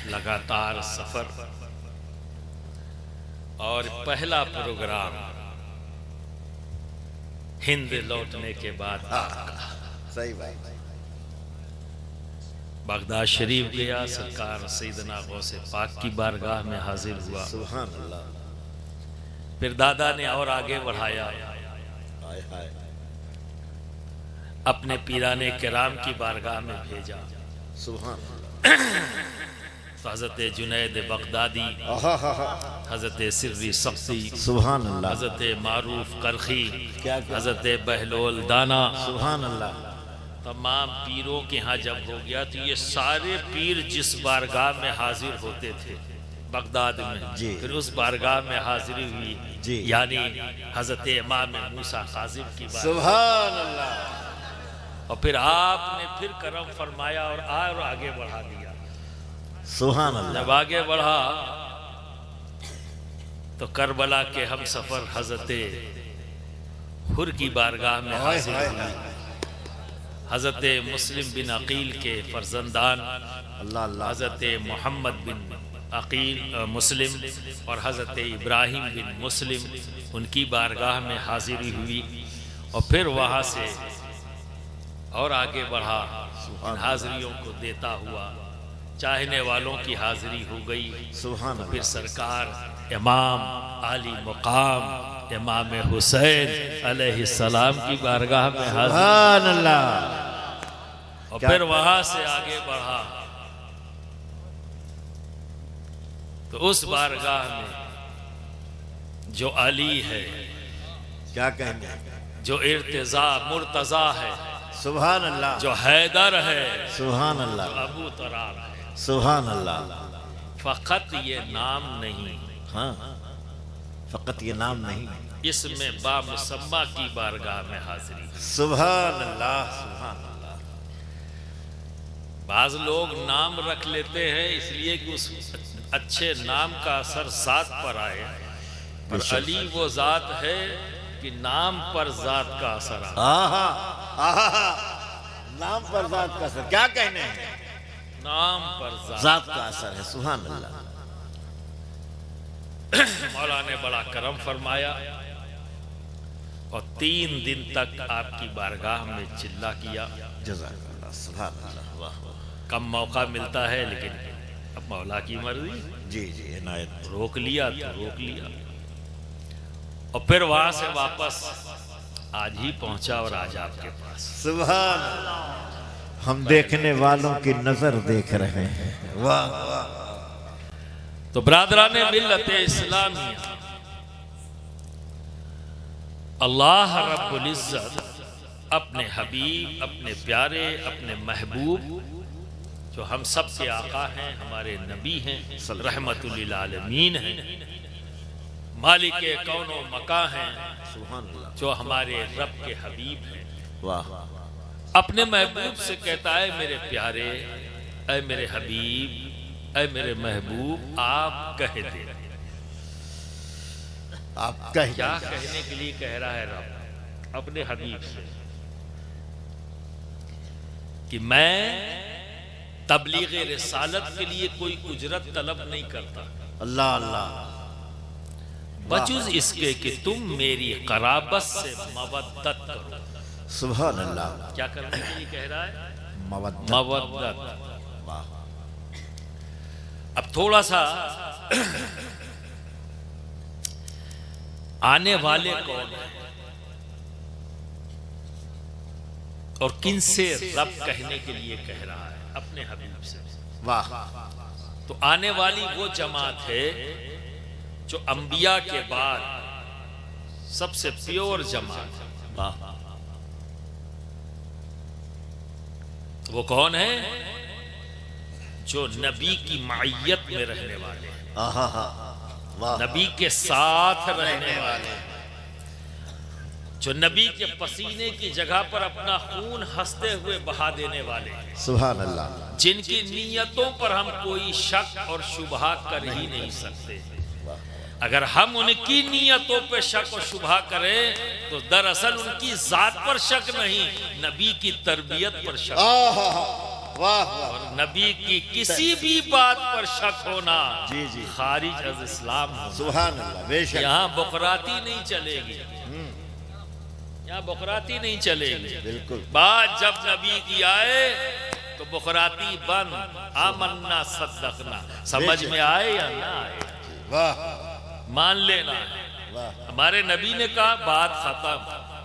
लगातार सफर और पहला प्रोग्राम हिंद लौटने के बाद आपका। सही बात। बगदाद शरीफ गया, सरकार सैयदना गौसे पाक की बारगाह में हाजिर हुआ। सुभान अल्लाह। फिर दादा ने और आगे बढ़ाया, हाय हाय। अपने पीराने किराम की बारगाह में भेजा। सुभान अल्लाह। तो हजरत जुनैद बगदादी, हजरत सिर्री सख्ती, सुभान अल्लाह। हजरत मारूफ करखी, क्या हजरत बहलोल दाना, सुभान अल्लाह। तमाम पीरों के यहाँ जब हो गया तो ये सारे पीर जिस बारगाह में हाजिर होते थे बगदाद में, जी। फिर उस बारगाह में हाजिरी हुई, जी। यानी हजरत इमाम मूसा काजिम की बारगाह। सुभान अल्लाह। और फिर आपने फिर करम फरमाया और आगे बढ़ा दिया। सुभान अल्लाह। जब आगे बढ़ा तो करबला के हम सफर हजरत हुर की बारगाह में हाजिर हुई। हजरत मुस्लिम बिन अकील के फर्जंदान अल्लाह अल्लाह। हजरत मोहम्मद बिन अकील मुस्लिम और हजरत इब्राहिम बिन मुस्लिम, उनकी बारगाह में हाजिरी हुई। और फिर वहाँ से और आगे बढ़ा, हाजिरियों को देता हुआ चाहने वालों की हाजिरी हो गई। सुभान फिर सरकार इमाम आली मुकाम इमाम हुसैन अलैहिस्सलाम की बारगाह में हाजिर। सुभान अल्लाह। और फिर वहां से आगे बढ़ा तो उस बारगाह में जो अली है, क्या कहेंगे, जो इर्तिजा मुर्तजा है, सुभान अल्लाह। जो हैदर है, सुभान जो अल्लाह। अबू तराब है, सुभान अल्लाह। फकत ये नाम नहीं, हाँ, फकत ये नाम नहीं, इसमें बामुसम्मा की बारगाह में हाजिरी। सुभान अल्लाह। सुभान अल्लाह। बाज लोग नाम रख लेते हैं इसलिए कि उस अच्छे नाम का असर जात पर आए, पर अली वो जात है कि नाम पर जात का असर आता है। आहा, आहा, नाम पर जात का असर, क्या कहने हैं, नाम पर जात का असर है। सुभान अल्लाह। मौला ने बड़ा करम फरमाया और 3 दिन तक आपकी बारगाह में चिल्ला किया। जज़ाकल्लाह। सुभान अल्लाह। वाह वाह। कम मौका मिलता है, लेकिन अब मौला की मर्जी, जी जी, इनायत। रोक लिया तो रोक लिया। और फिर वहां से वापस आज ही पहुंचा और आज आपके पास। सुभान अल्लाह। हम देखने वालों की नजर देख रहे हैं। वाह वाह। तो ब्रादराने मिल्लत इस्लामिया, अल्लाह रब्बुल इज्जत अपने हबीब, अपने प्यारे, अपने महबूब, जो हम सब के आका हैं, हमारे नबी हैं, रहमतुल लिल आलमीन हैं, मालिक कौनो मका हैं, सुभान अल्लाह। जो हमारे रब के हबीब हैं, वाह। अपने महबूब से कहता है मेरे प्यारे, ऐ मेरे हबीब, ऐ मेरे महबूब, आप कह दे। आप कह क्या कहने के लिए कह रहा है रब अपने हबीब से कि मैं तबलीग रिसालत के लिए कोई उजरत तलब नहीं करता, अल्लाह अल्लाह, बजुज इसके कि तुम मेरी कराबत से मवद्दत करो। सुभान अल्लाह। क्या करने के लिए कह रहा है? मवद्दत। मवद्दत। वाह। अब थोड़ा सा आने वाले कौन है और किन से रब कहने के लिए कह रहा है? अपने हबीब से। वाह। तो आने वाली वो जमात है जो अंबिया के बाद सबसे प्योर जमात है। वाह। वो कौन है? जो नबी की मायत में रहने वाले हैं, आहा, वाह। नबी के साथ रहने वाले, जो नबी के पसीने की जगह पर अपना खून हंसते हुए बहा देने वाले, सुभान अल्लाह। जिनकी नीयतों पर हम कोई शक और शुबहा कर ही नहीं सकते। अगर हम उनकी नीयतों पर शक और शुबहा करें तो दरअसल उनकी जात पर शक नहीं, नबी की तरबियत पर शक। वाह वाह। और नबी की किसी भी बात पर शक होना जी जी, खारिज अज इस्लाम होना। सुभान अल्लाह, बेशक। यहाँ बुकराती नहीं चलेगी, यहाँ बुकराती नहीं चलेगी। बिल्कुल। बात जब नबी की आए तो बुकराती बंद, आमन्ना सद्दकना, समझ में आए या ना आए, वाह मान लेना है। वाह। हमारे नबी ने कहा बात खत्म,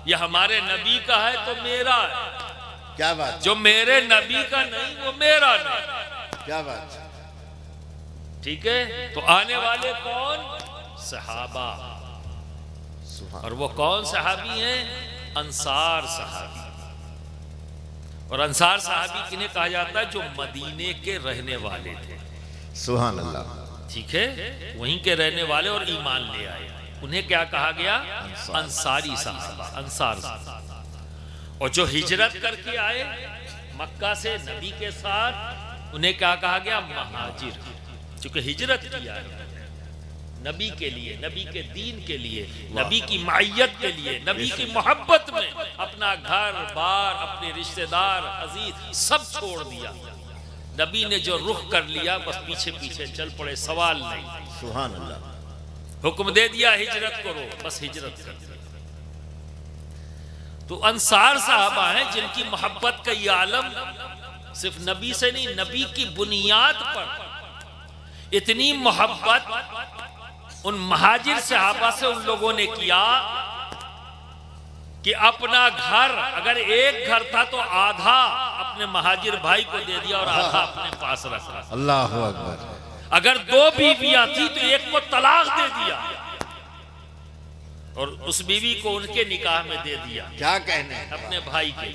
ये हमारे नबी का है तो मेरा है, क्या बात, जो मेरे नबी का नहीं वो मेरा नहीं। क्या बात। ठीक है, तो आने वाले कौन? सहाबा। सुभान। और वो कौन सहाबी हैं? अंसार सहाबी। और अंसार सहाबी किन्हें कहा जाता है? जो मदीने के रहने वाले थे। सुभान अल्लाह। ठीक है, वहीं के रहने वाले और ईमान ले आए, उन्हें क्या कहा गया? अंसारी सहाबा, अंसार सहाबा। और जो हिजरत करके आए मक्का से नबी के साथ, उन्हें क्या कहा गया? महाजिर। क्योंकि हिजरत किया है नबी के लिए, नबी के दीन के लिए, नबी की मायत के लिए, नबी की मोहब्बत में अपना घर बार, अपने रिश्तेदार अजीज सब छोड़ दिया। नबी ने जो रुख कर लिया बस पीछे पीछे चल पड़े, सवाल नहीं। सुभान अल्लाह। हुक्म दे दिया हिजरत करो, बस हिजरत कर दी। तो अंसार साहबा हैं जिनकी मोहब्बत का ये आलम सिर्फ नबी से नहीं, नबी की बुनियाद पर इतनी मोहब्बत उन महाजिर सहाबा से उन लोगों ने किया कि अपना घर, अगर एक घर था तो आधा अपने महाजिर भाई को दे दिया और आधा अपने पास रखा। अल्लाह अकबर। अगर 2 बीवियां थी तो एक को तलाक दे दिया और उस बीवी को उनके निकाह में दे दिया। क्या कहने हैं अपने भाई के,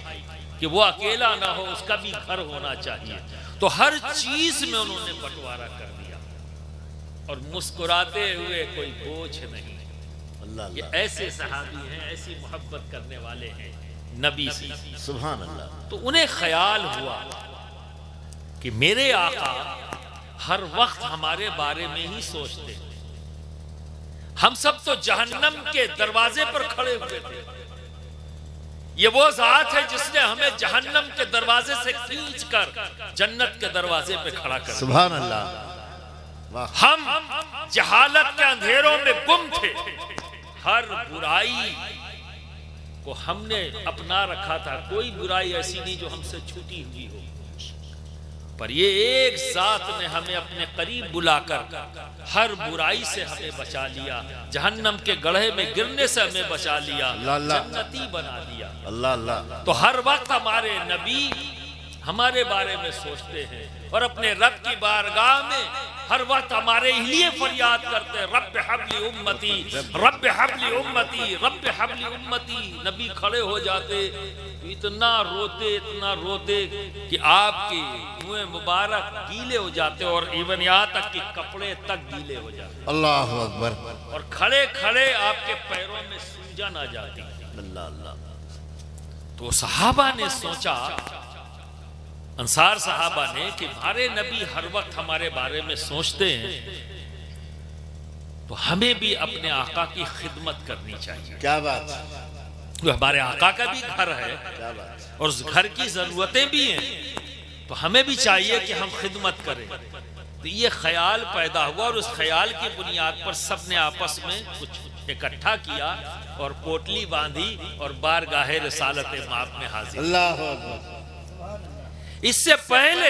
कि वो अकेला ना हो, उसका भी घर होना चाहिए। तो हर चीज में उन्होंने बंटवारा कर दिया और मुस्कुराते हुए, कोई बोझ नहीं। अल्लाह। ये ऐसे सहाबी हैं, ऐसी मोहब्बत करने वाले हैं नबी से। सुभान अल्लाह। तो उन्हें ख्याल हुआ कि मेरे आका हर वक्त हमारे बारे में ही सोचते हैं। हम सब तो जहन्नम के दरवाजे पर खड़े हुए थे, ये वो जात है जिसने हमें जहन्नम के दरवाजे से खींचकर जन्नत के दरवाजे पे खड़ा कर। सुभान अल्लाह। हम जहालत के अंधेरों में गुम थे, हर बुराई को हमने अपना रखा था, कोई बुराई ऐसी नहीं जो हमसे छूटी हुई हो। पर ये एक जात ने हमें अपने करीब बुलाकर हर बुराई से हमें बचा लिया, जहन्नम के गड्ढे में गिरने से हमें बचा लिया, जन्नती बना दिया। अल्लाह अल्लाह। तो हर वक्त हमारे नबी हमारे बारे में सोचते हैं और अपने रब की बारगाह में हर वक्त हमारे लिए फरियाद करते हैं, रब्ब हबली उम्मती, रब्ब हबली उम्मती, रब्ब हबली उम्मती। नबी खड़े हो जाते, इतना रोते कि आपके मुंह मुबारक गीले हो जाते और इवन यहाँ तक कि कपड़े तक गीले हो जाते। अल्लाह अकबर। और खड़े खड़े आपके पैरों में सूजन आ जाती। अल्लाह अल्लाह। तो सहाबा ने सोचा, अंसार सहाबा ने, कि हमारे नबी हर वक्त हमारे बारे में सोचते हैं, तो हमें भी अपने आका की खिदमत करनी चाहिए। क्या बात। तो हमारे आका का भी घर है क्या बात। और उस घर की जरूरतें भी हैं, तो हमें भी चाहिए कि हम खिदमत करें। तो ये ख्याल पैदा हुआ और उस ख्याल की बुनियाद पर सबने आपस में कुछ इकट्ठा किया और पोटली बांधी और बारगाहे रिसालत माप में हाजिर। अल्लाह अकबर। इससे पहले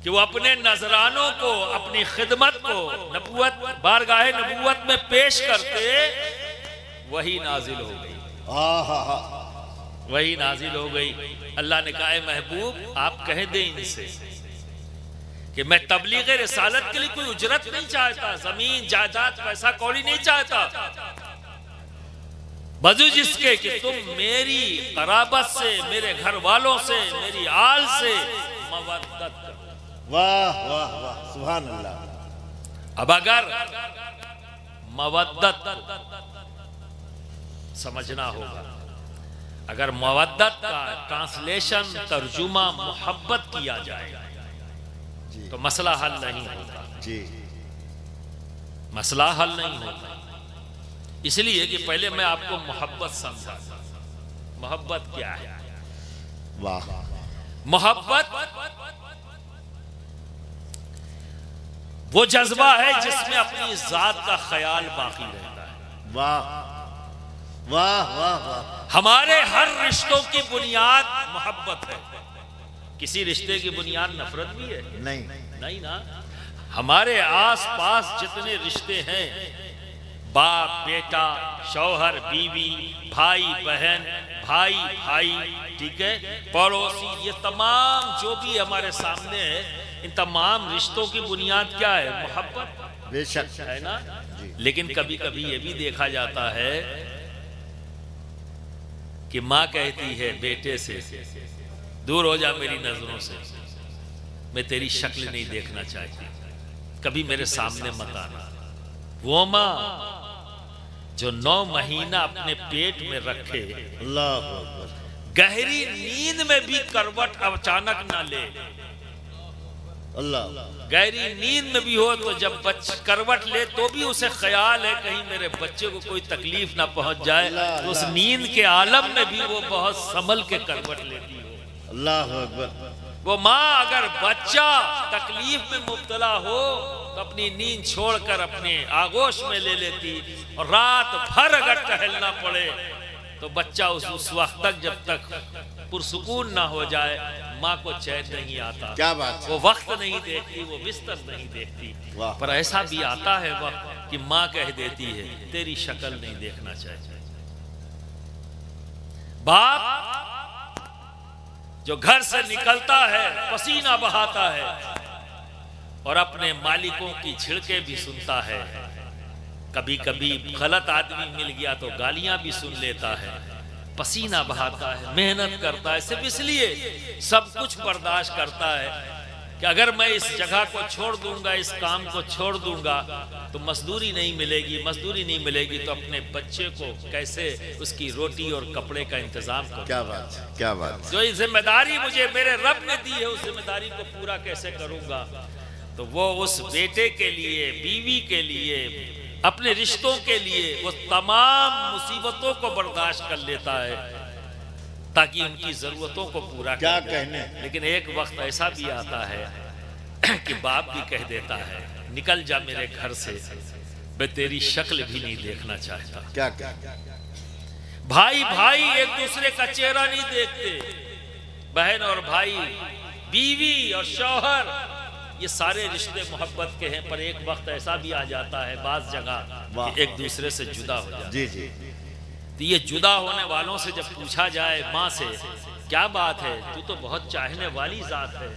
कि वो अपने नजरानों को, अपनी खिदमत को नबूवत, बारगाहे नबूवत में पेश करते, वही नाजिल हो गई। वही नाजिल हो गई। अल्लाह ने कहा, महबूब आप कह दें इनसे कि मैं तबलीग रिसालत के लिए कोई उजरत नहीं चाहता, जमीन जायदाद पैसा कौड़ी नहीं चाहता, बजू जिसके कि तुम मेरी कराबत से, मेरे घर वालों से, मेरी आल से मवद्दत करो। वाह वाह वाह। सुभान अल्लाह। अब अगर मवद्दत समझना होगा, अगर मवद्दत का ट्रांसलेशन, तर्जुमा मोहब्बत किया जाए तो मसला हल नहीं होता जी। मसला हल नहीं होता। इसलिए कि पहले मैं आपको मोहब्बत समझा। मोहब्बत क्या है? वाह। मोहब्बत वो जज्बा है जिसमें अपनी जात का ख्याल बाकी रहता है। वाह वाह वाह वाह। हमारे हर रिश्तों की बुनियाद मोहब्बत है। किसी रिश्ते की बुनियाद नफरत भी है? नहीं ना। हमारे आसपास जितने रिश्ते हैं, बाप बेटा, शौहर बीवी, भाई बहन, भाई भाई, ठीक है, पड़ोसी, ये तमाम जो भी हमारे सामने है, इन तमाम रिश्तों की बुनियाद क्या है? मोहब्बत। बेशक है ना। लेकिन कभी कभी ये भी देखा जाता है कि माँ कहती है बेटे से, दूर हो जा मेरी नजरों से, मैं तेरी शक्ल नहीं देखना चाहती, कभी मेरे सामने मत आना। वो माँ जो 9 महीना अपने पेट में रखे, अल्लाह अकबर, गहरी नींद में भी करवट अचानक ना ले, अल्लाह, गहरी नींद में भी हो तो जब करवट ले तो भी उसे ख्याल है कहीं मेरे बच्चे को कोई तकलीफ ना पहुंच जाए, तो उस नींद के आलम में भी वो बहुत संभल के करवट लेती हो। अल्लाह अकबर। वो माँ अगर बच्चा तकलीफ में मुब्तला हो तो अपनी नींद छोड़कर अपने आगोश में ले लेती, और रात भर अगर टहलना पड़े तो बच्चा उस वक्त तक जब तक पुरसुकून ना हो जाए माँ को चैन नहीं आता। क्या बात। वो वक्त नहीं देखती, वो बिस्तर नहीं देखती। पर ऐसा भी आता है वक्त कि माँ कह देती है तेरी शक्ल नहीं देखना चाहिए। बाप जो घर से निकलता है पसीना बहाता है और अपने मालिकों की झिड़के भी सुनता है, कभी कभी गलत आदमी मिल गया तो गालियां भी सुन लेता है, पसीना बहाता है, मेहनत करता है, सिर्फ इसलिए सब कुछ बर्दाश्त करता है कि अगर मैं इस जगह को छोड़ दूंगा, इस काम को छोड़ दूंगा तो मजदूरी नहीं मिलेगी, मजदूरी नहीं मिलेगी तो अपने बच्चे को कैसे उसकी रोटी और कपड़े का इंतजाम करूं। क्या बात, क्या बात। जो जिम्मेदारी मुझे मेरे रब ने दी है उस जिम्मेदारी को पूरा कैसे करूंगा। तो वो उस बेटे के लिए, बीवी के लिए, अपने रिश्तों के लिए वो तमाम मुसीबतों को बर्दाश्त कर लेता है ताकि उनकी जरूरतों को पूरा क्या कर कहने। लेकिन एक वक्त ऐसा भी आता है कि बाप भी कह देता है निकल जा मेरे घर से, मैं तेरी शक्ल भी नहीं देखना चाहता। क्या क्या। भाई भाई एक दूसरे का चेहरा नहीं देखते, बहन और भाई, बीवी और शौहर, ये सारे रिश्ते मोहब्बत के हैं। पर एक वक्त ऐसा भी आ जाता है बाज़ जगह कि एक दूसरे से जुदा हो जाते। जी जी। तो ये जुदा होने वालों से जब पूछा जाए माँ से क्या बात है, तू तो बहुत चाहने वाली जात है,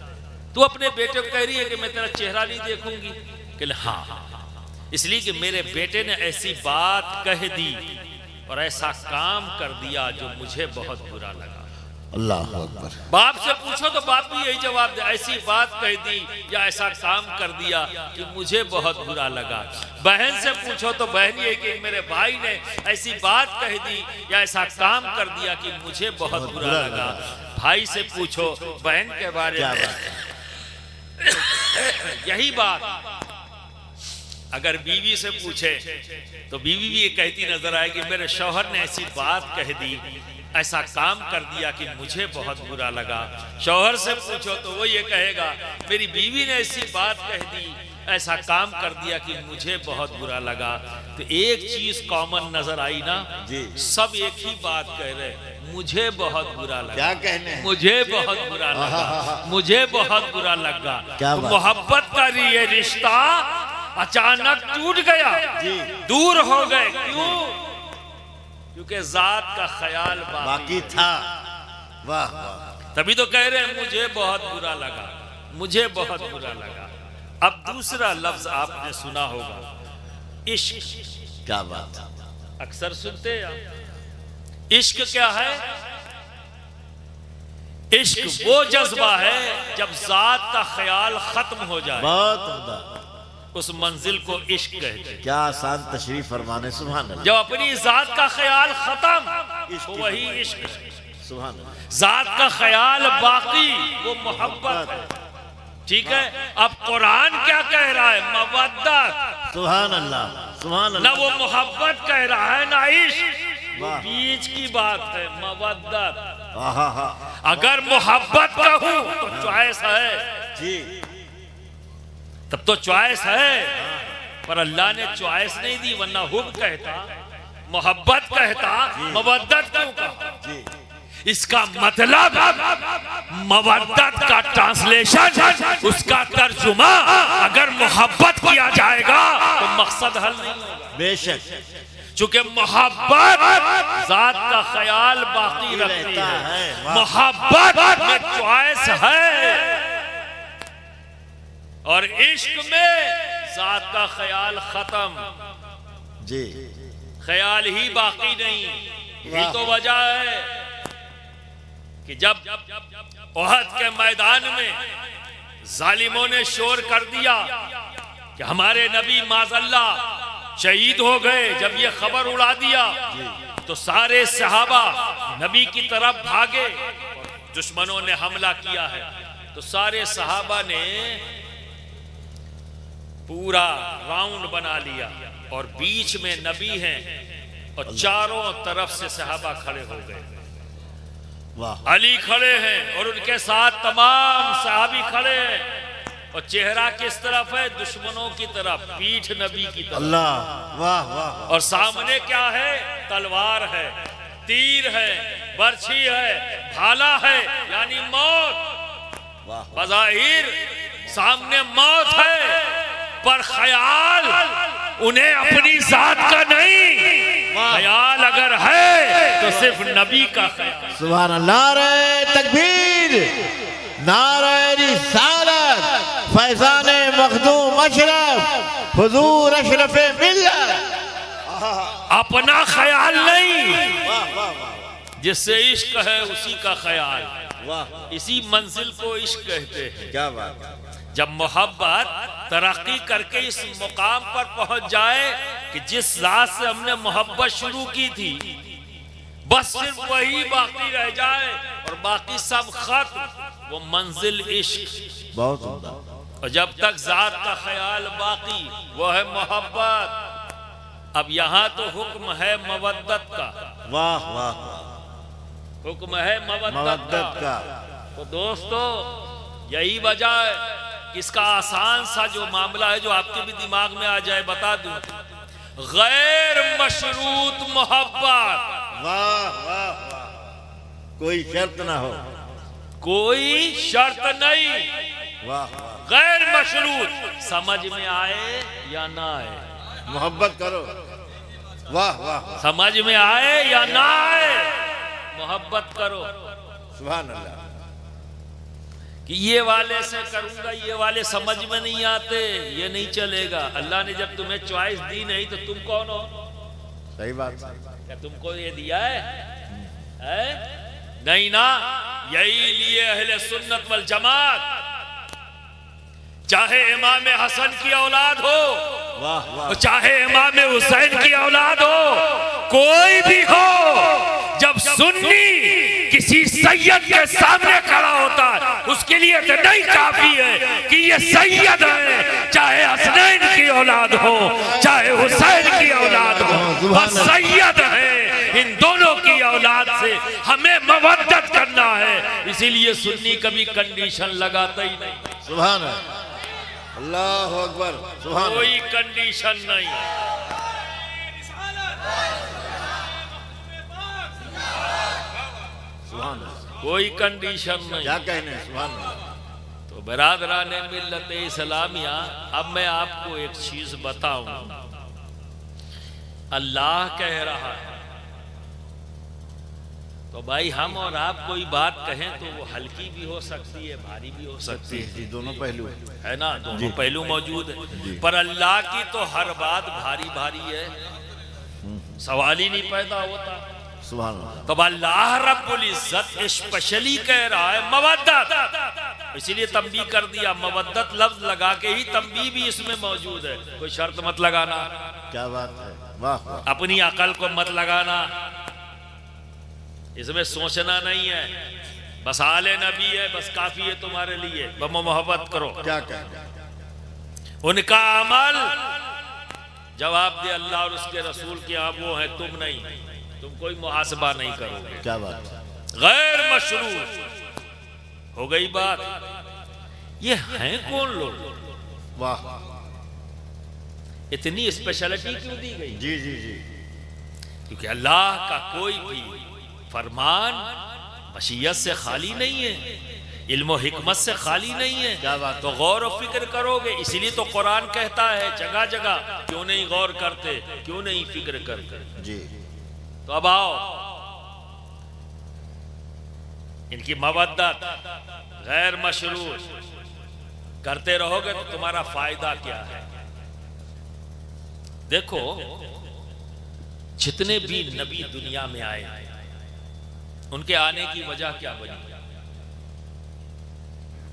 तू अपने बेटे को कह रही है कि मैं तेरा चेहरा नहीं देखूंगी, कि हाँ इसलिए कि मेरे बेटे ने ऐसी बात कह दी और ऐसा काम कर दिया जो मुझे बहुत बुरा लगा। अल्लाह अकबर। बाप से पूछो तो बाप भी यही जवाब दे, ऐसी बात कह दी या ऐसा काम कर दिया कि मुझे बहुत बुरा लगा। बहन से पूछो तो बहन ये कि मेरे भाई ने ऐसी बात कह दी या ऐसा काम कर दिया कि मुझे बहुत बुरा लगा। भाई से पूछो बहन के बारे में यही बात। अगर बीवी से पूछे तो बीवी भी ये कहती नजर आएगी मेरे शौहर ने ऐसी बात कह दी, ऐसा काम कर दिया कि मुझे बहुत बुरा लगा। शौहर से पूछो तो वो ये कहेगा मेरी बीवी ने ऐसी बात कह दी, ऐसा काम कर दिया कि मुझे बहुत बुरा लगा। तो एक चीज कॉमन नजर आई ना जी, सब एक ही बात कह रहे, मुझे बहुत बुरा लगा। क्या कहने, मुझे बहुत बुरा लगा, मुझे बहुत बुरा लगा। तो मोहब्बत का ये रिश्ता अचानक टूट गया, दूर हो गए। क्यों? क्योंकि जात का ख्याल बाकी था। वाह। तभी तो कह रहे हैं मुझे बहुत बुरा लगा, मुझे बहुत बुरा लगा। अब दूसरा लफ्ज आपने सुना होगा, इश्क। क्या बात। अक्सर सुनते हैं। इश्क क्या है? इश्क वो जज्बा है जब जात का ख्याल खत्म हो जाए, बहुत उस मंजिल को इश्क कहते हैं। क्या आसान तशरीफ फरमाने, सुभान अल्लाह। जब अपनी जात का ख्याल खत्म तो वही इश्क है। सुभान अल्लाह। जात का ख्याल बाकी वो मोहब्बत है। ठीक है। अब कुरान क्या कह रहा है? मवद्दत। सुभान अल्लाह, सुभान अल्लाह। ना वो मोहब्बत कह रहा है ना इश्क, वो बीच की बात है, मवद्दत। अगर मोहब्बत कहूं तो चॉइस है जी, तब तो चॉइस है, पर अल्लाह ने चॉइस नहीं दी, वरना हुब कहता, मोहब्बत कहता, मवद्दत क्यों कहा जी। इसका मतलब मवद्दत का ट्रांसलेशन, उसका तर्जुमा अगर मोहब्बत किया जाएगा तो मकसद हल नहीं होगा। बेशक, चूंकि मोहब्बत जात का ख्याल बाकी रखती है, मोहब्बत में चॉइस है, और इश्क में जात का ख्याल खत्म, जी, ख्याल ही बाकी नहीं। यही तो वजह है कि जब ओहद के मैदान में जालिमों ने शोर कर दिया कि हमारे नबी माज़ल्ला शहीद हो गए, जब ये खबर उड़ा दिया तो सारे सहाबा नबी की तरफ भागे, दुश्मनों ने हमला किया है। तो सारे सहाबा ने पूरा राउंड बना लिया और बीच में नबी हैं और चारों तरफ से सहाबा खड़े हो गए। अली खड़े हैं और उनके साथ तमाम सहाबी खड़े हैं, और चेहरा किस तरफ है? दुश्मनों की तरफ, पीठ नबी की तरफ। अल्लाह, वाह वाह। और सामने क्या है? तलवार है, तीर है, बर्छी है, भाला है, यानी मौत। बज़ाहिर सामने मौत है, पर ख्याल उन्हें अपनी जात का नहीं, ख्याल अगर है तो सिर्फ नबी का ख्याल। सुभान अल्लाह, नारे तकबीर, नारे रिसालत, फैज़ाने मखदूम अशरफ, हुजूर अशरफे मिल्लत। अपना ख्याल नहीं, जिससे इश्क है उसी का ख्याल। इसी मंजिल को इश्क कहते हैं। क्या बात। जब मोहब्बत तरक्की करके इस मुकाम पर पहुंच जाए कि जिस रात से हमने मोहब्बत शुरू की थी बस सिर्फ वही बाकी रह जाए और बाकी सब खत्म, वो मंजिल इश्क। बहुत सुंदर। और जब तक जात का ख्याल बाकी, वो है मोहब्बत। अब यहाँ तो हुक्म है मवद्दत का। वाह वाह, हुक्म है मवद्दत का। तो दोस्तों, यही वजह है कि इसका आसान सा जो मामला है, जो आपके भी दिमाग में आ जाए, बता दूं। गैर मशरूत मोहब्बत। वाह वाह वाह, कोई शर्त ना हो, कोई शर्त नहीं। वाह वाह, गैर मशरूत, समझ में आए या ना आए, मोहब्बत करो। वाह वाह, समझ में आए या ना आए, मोहब्बत करो। सुभान अल्लाह। कि ये वाले से करूंगा, ये वाले समझ में नहीं आते, ये नहीं चलेगा। अल्लाह ने जब तुम्हें चॉइस दी नहीं तो तुम कौन हो? सही बात। क्या तुमको ये दिया है? नहीं ना। यही लिए अहले सुन्नत वल जमात, चाहे इमाम हसन की औलाद हो, वाह वाह, चाहे इमाम हुसैन की औलाद हो, कोई भी हो, जब सुन्नी किसी सैयद के सामने खड़ा होता है, उसके लिए तो नहीं काफी है कि ये सैयद है, चाहे हसनैन की औलाद हो, चाहे हुसैन की औलाद हो, बस सैयद है। इन दोनों की औलाद से हमें मवद्दत करना है, इसीलिए सुन्नी कभी कंडीशन लगाता ही नहीं। सुभान अल्लाह अकबर, सुभान। कोई कंडीशन नहीं। कोई कंडीशन नहीं। क्या कहने, सुभान। तो बरादराने मिल्लत इस्लामिया, अब मैं आपको एक चीज बताऊं। अल्लाह कह रहा है तो भाई हम और आप कोई बात कहें तो वो हल्की भी हो सकती है, भारी भी हो सकती है, दोनों पहलू है ना, दोनों पहलू मौजूद है। पर अल्लाह की तो हर बात भारी भारी है, सवाल ही नहीं पैदा होता। सुभान। तो अल्लाह रब्बुल इज्जत स्पेशली कह रहा है मवद्दत, इसीलिए तंबीह कर दिया। मवद्दत लफ्ज लगा के ही तंबीह भी इसमें मौजूद है। कोई शर्त मत लगाना। क्या बात है, वाह। अपनी अकल को मत लगाना, इसमें सोचना नहीं है। बस आले नबी है, बस काफी है तुम्हारे लिए, मोहब्बत करो। क्या कह, उनका अमल जवाब दे अल्लाह और उसके रसूल के, आप वो है, तुम नहीं। तुम कोई मुहासबा नहीं करोगे। क्या बात। गैर मशरू। हो गई बात। ये हैं कौन लोग? वाह, इतनी स्पेशलिटी क्यों दी गई? जी जी जी। क्योंकि अल्लाह का कोई भी फरमान मशीयत से खाली नहीं है, इल्म और हिकमत से खाली नहीं है। क्या बात। तो गौर और फिक्र करोगे, इसीलिए तो कुरान कहता है जगह जगह, क्यों नहीं गौर करते, क्यों नहीं फिक्र करते जी। तो अब आओ, इनकी मवद्दत गैर मशरूर करते रहोगे तो तुम्हारा फायदा क्या है? देखो, जितने भी नबी दुनिया में आए, उनके आने की वजह क्या बनी?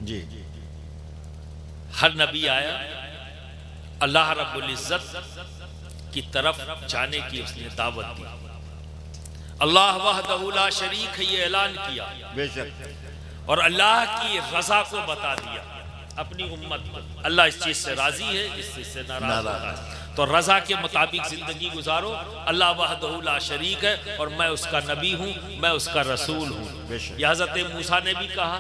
जी। हर नबी आया अल्लाह रब्बुल इज्जत की तरफ जाने की उसने दावत दी। अल्लाह वहदहु ला शरीक है, ये ऐलान किया बेशक। और अल्लाह की रजा को बता दिया अपनी उम्मत को। अल्लाह इस चीज से राजी है, इस चीज से नाराज होता है, तो रजा के मुताबिक जिंदगी गुजारो। अल्लाह वहदहु ला शरीक है और मैं उसका नबी हूं, मैं उसका रसूल हूं। बेशक। यह हजरत मूसा ने भी कहा।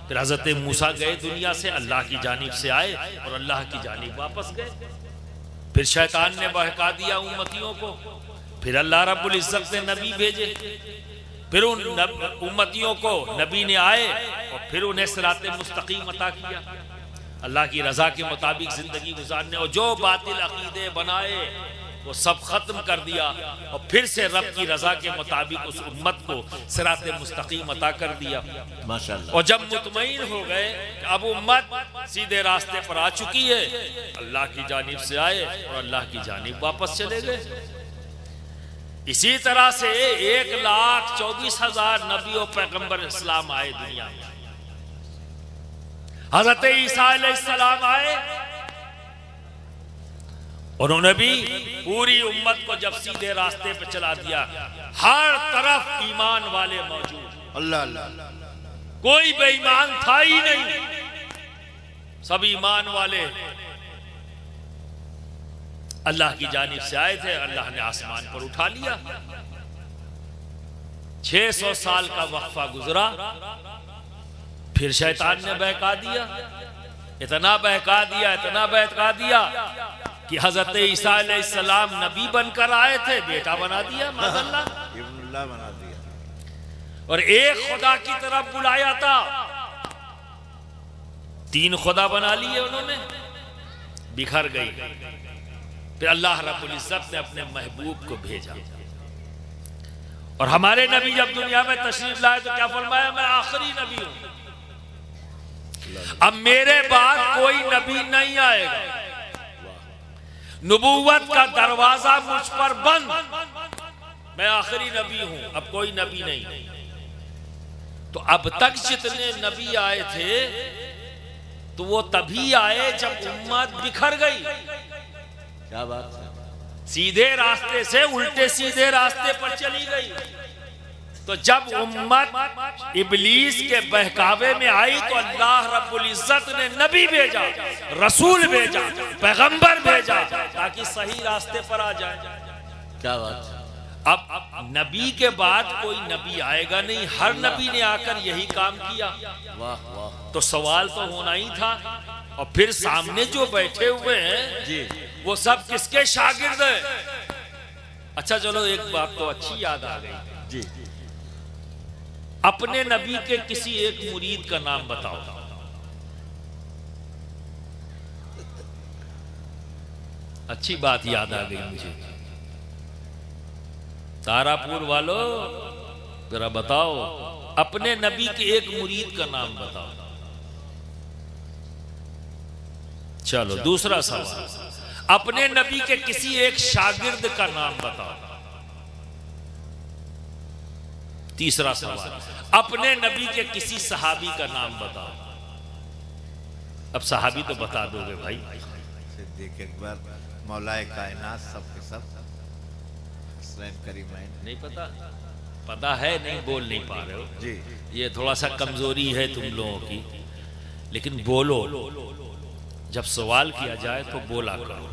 फिर हजरत मूसा गए दुनिया से, अल्लाह की जानिब से आए और अल्लाह की जानिब वापस गए। फिर शैतान ने बहका दिया उम्मतियों को। फिर अल्लाह रब्बुल इज्जत ने नबी भेजे। फिर उन उम्मतियों को नबी ने आए और फिर उन्हें सिराते मुस्तकीम अता किया, अल्लाह की रजा के मुताबिक जिंदगी गुजारने। और जो बातिल अकीदे बनाए वो सब खत्म कर दिया और फिर से रब की रजा के मुताबिक उस उम्मत को सिराते मुस्तकीम अता कर दिया। माशाअल्लाह। और जब मुतमईन हो गए कि अब उम्मत सीधे रास्ते पर आ चुकी है, अल्लाह की जानिब से आए और अल्लाह की जानिब वापस चले गए। इसी तरह से 1,24,000 नबी और पैगंबर इस्लाम आए दुनिया में। हजरत ईसा अलैहिस्सलाम आए, उन्होंने भी पूरी उम्मत को जब सीधे रास्ते पर चला दिया, हर तरफ ईमान वाले मौजूद। अल्लाह अल्लाह। कोई बेईमान था ही नहीं, सब ईमान वाले अल्लाह की जानिब से आए थे। अल्लाह ने आसमान पर उठा लिया। 600 साल का वक्फा गुजरा, फिर शैतान ने बहका दिया। इतना बहका दिया, इतना बहका दिया कि हजरत ईसा अलैहिस्सलाम नबी बनकर आए थे, बेटा बना दिया, माज़अल्लाह, इब्नुल्लाह बना दिया। और एक खुदा की तरफ बुलाया था, 3 खुदा बना लिए उन्होंने, बिखर गई। फिर अल्लाह रब्बुल इज्जत ने अपने महबूब को भेजा। और हमारे नबी जब दुनिया में तशरीफ लाए तो क्या फरमाया? मैं आखिरी नबी हूं, अब मेरे बाद कोई नबी नहीं आएगा। नबूवत का दरवाजा मुझ पर बंद, मैं आखिरी नबी हूं, अब कोई नबी नहीं। तो अब तक जितने नबी आए थे तो वो तभी आए जब उम्मत बिखर गई। क्या बात है। सीधे रास्ते से उल्टे सीधे रास्ते पर चली गई। तो जब उम्मत इब्लीस के बहकावे में आई तो अल्लाह रब्बुल इज्जत ने नबी भेजा, रसूल भेजा, पैगंबर भेजा, ताकि सही रास्ते पर आ जाए। क्या बात है। अब नबी के बाद कोई नबी आएगा नहीं, हर नबी ने आकर यही काम किया। वाह वाह। तो सवाल तो होना ही था। और फिर सामने जो बैठे हुए हैं जी, वो सब किसके शागिर्द हैं? अच्छा चलो, एक बात तो अच्छी याद आ गई जी। अपने नबी के किसी एक मुरीद का नाम बताओ। अच्छी बात याद आ गई मुझे। तारापुर वालों जरा बताओ, अपने नबी के एक मुरीद का नाम बताओ। चलो दूसरा सवाल, अपने नबी के किसी एक शागिर्द का नाम बताओ। तीसरा सवाल, अपने नबी के किसी सहाबी का नाम बताओ। अब सहाबी तो बता दोगे भाई। देख एक बार मौलाए कायनात सब के सब करीमाइन। नहीं पता? पता है, नहीं बोल नहीं पा रहे हो जी। ये थोड़ा सा कमजोरी है तुम लोगों की, लेकिन बोलो। जब सवाल किया जाए तो बोला करो।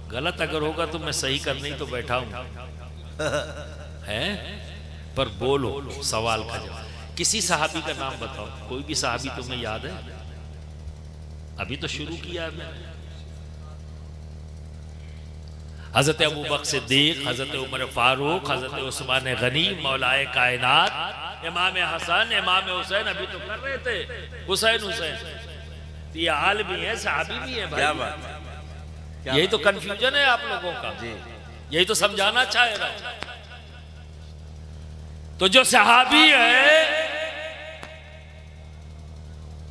गलत अगर होगा तो मैं सही करने ही तो बैठा हूं, है, पर बोलो सवाल का जवाब। किसी सहाबी का नाम बताओ, कोई भी सहाबी तुम्हें याद है? अभी तो शुरू किया है मैंने। हजरत अबू बकर सिद्दीक, हजरत उमर फारूक, हजरत उस्मान गनी, मौलाए कायनात, इमाम हसन, इमाम हुसैन, अभी तो कर रहे थे हुसैन हुसैन। ये हाल भी है, सहाबी भी है भाई। क्या बात है? यही तो कंफ्यूजन है आप लोगों का, यही तो समझाना चाह रहा हूं। तो जो सहाबी है,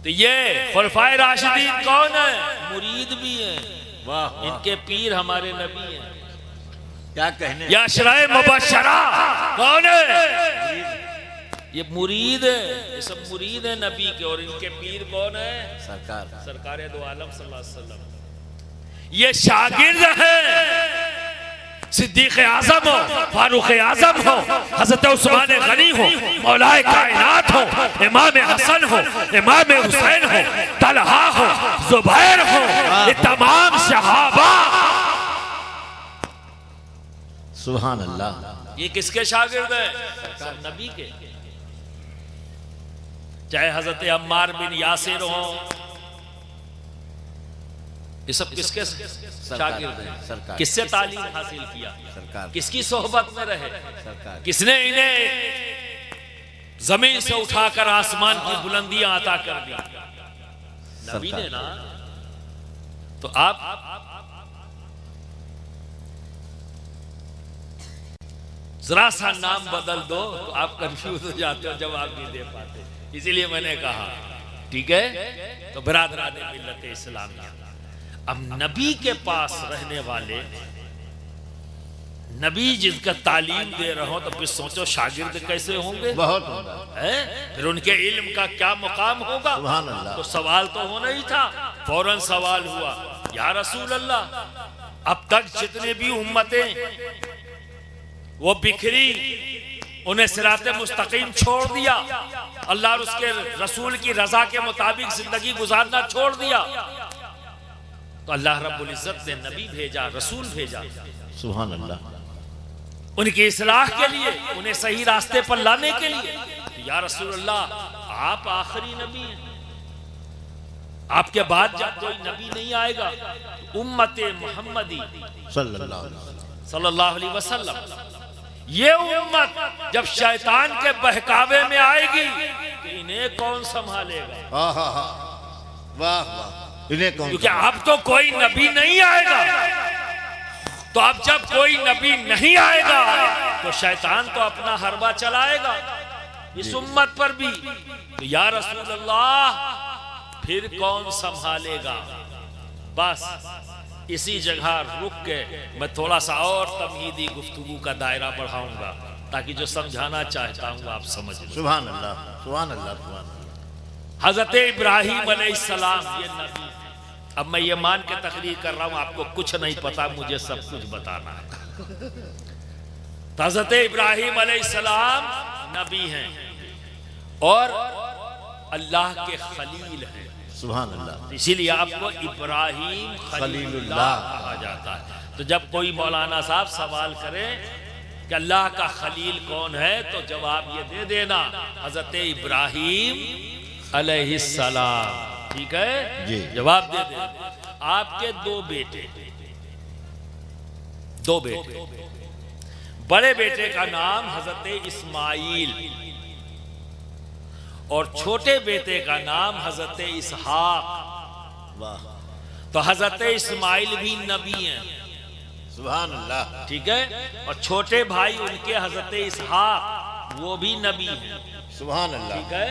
तो ये खुलफाए राशिदीन कौन है? मुरीद भी है। वाह, इनके पीर हमारे नबी हैं। क्या कहने। या अशराए मुबश्शरा कौन है? ये मुरीद है, ये सब मुरीद है नबी के। और इनके पीर कौन है? सरकार दो आलम सल्लल्लाहु अलैहि वसल्लम। ये शागिर्द है। सिद्दीक आजम हो, फारूक आजम हो, हजरत उस्मान गनी हो, मौलाए कायनात हो, इमाम हसन हो, इमाम हुसैन हो, तलहा हो, जुबैर हो, ये तमाम सहाबा। सुभान अल्लाह। ये किसके शागिर्द है? सब नबी के। चाहे हजरत अम्मार बिन यासिर हो, ये सब किसके शागिर्द हैं? सरकार। किससे तालीम हासिल किया? सरकार। किसकी सोहबत में रहे? सरकार। किसने इन्हें जमीन से उठाकर आसमान की बुलंदियां अता कर दी? नबी ने ना। तो आप जरा सा नाम बदल दो तो आप कंफ्यूज हो जाते हो, जवाब नहीं दे पाते। इसीलिए मैंने कहा, ठीक है। तो बिरादरान मिल्लत इस्लामिया, अब नबी के पास रहने वाले, नबी जिनका तालीम दे रहा हो, तो फिर सोचो शागिर्द कैसे होंगे? बहुत है। फिर उनके इल्म का क्या मुकाम होगा? सुभान अल्लाह। तो सवाल तो होना ही था। फौरन सवाल हुआ, या रसूल अल्लाह, अब तक जितने भी उम्मतें वो बिखरी, उन्हें सिराते मुस्तकीम छोड़ दिया, अल्लाह और उसके रसूल की रजा के मुताबिक जिंदगी गुजारना छोड़ दिया, तो अल्लाह रब्बुल इज्जत ने नबी भेजा, रसूल भेजा, सुभान अल्लाह, उनकी इस्लाह के लिए, उन्हें सही रास्ते पर लाने के लिए। या रसूल अल्लाह, आप आखिरी नबी हैं, आपके बाद जब कोई नबी नहीं आएगा, उम्मते मोहम्मदी सल्लल्लाहु अलैहि वसल्लम, ये उम्मत जब शैतान के बहकावे में आएगी, तो इन्हें कौन संभालेगा? वाह वाह, इन्हें कौन? क्योंकि अब तो कोई नबी नहीं आएगा। तो अब जब कोई नबी नहीं आएगा, तो शैतान तो अपना हरबा चलाएगा इस उम्मत पर भी। तो या रसूल अल्लाह, फिर कौन संभालेगा? बस इसी जगह रुक के मैं थोड़ा सा और तमहीदी गुफ्तगू का दायरा बढ़ाऊंगा, ताकि जो समझाना चाहता हूं आप समझ लो। सुभान अल्लाह, सुभान अल्लाह, सुभान अल्लाह। हजरत इब्राहिम अलैहिस्सलाम ये नबी। अब मैं ये मान के तकरीर कर रहा हूं, आपको कुछ नहीं पता, मुझे सब कुछ बताना है। तो हजरत इब्राहिम अलैहिस्सलाम नबी हैं और अल्लाह के खलील हैं। सुभान अल्लाह। इसीलिए आपको इब्राहिम खलीलुल्लाह कहा जाता है। तो जब कोई मौलाना साहब सवाल करे कि अल्लाह का खलील कौन है, तो जवाब ये दे देना, हजरत इब्राहिम अलैहिस्सलाम। ठीक है जी, जवाब दे दे। आपके दो बेटे, बड़े बेटे का नाम हजरत इस्माइल और छोटे बेटे का नाम हजरत इसहाक। वाह। तो हजरत इस्माइल भी नबी हैं। सुभान अल्लाह। ठीक है। और छोटे भाई उनके हजरत इसहाक, वो भी नबी हैं। सुभान अल्लाह। ठीक है।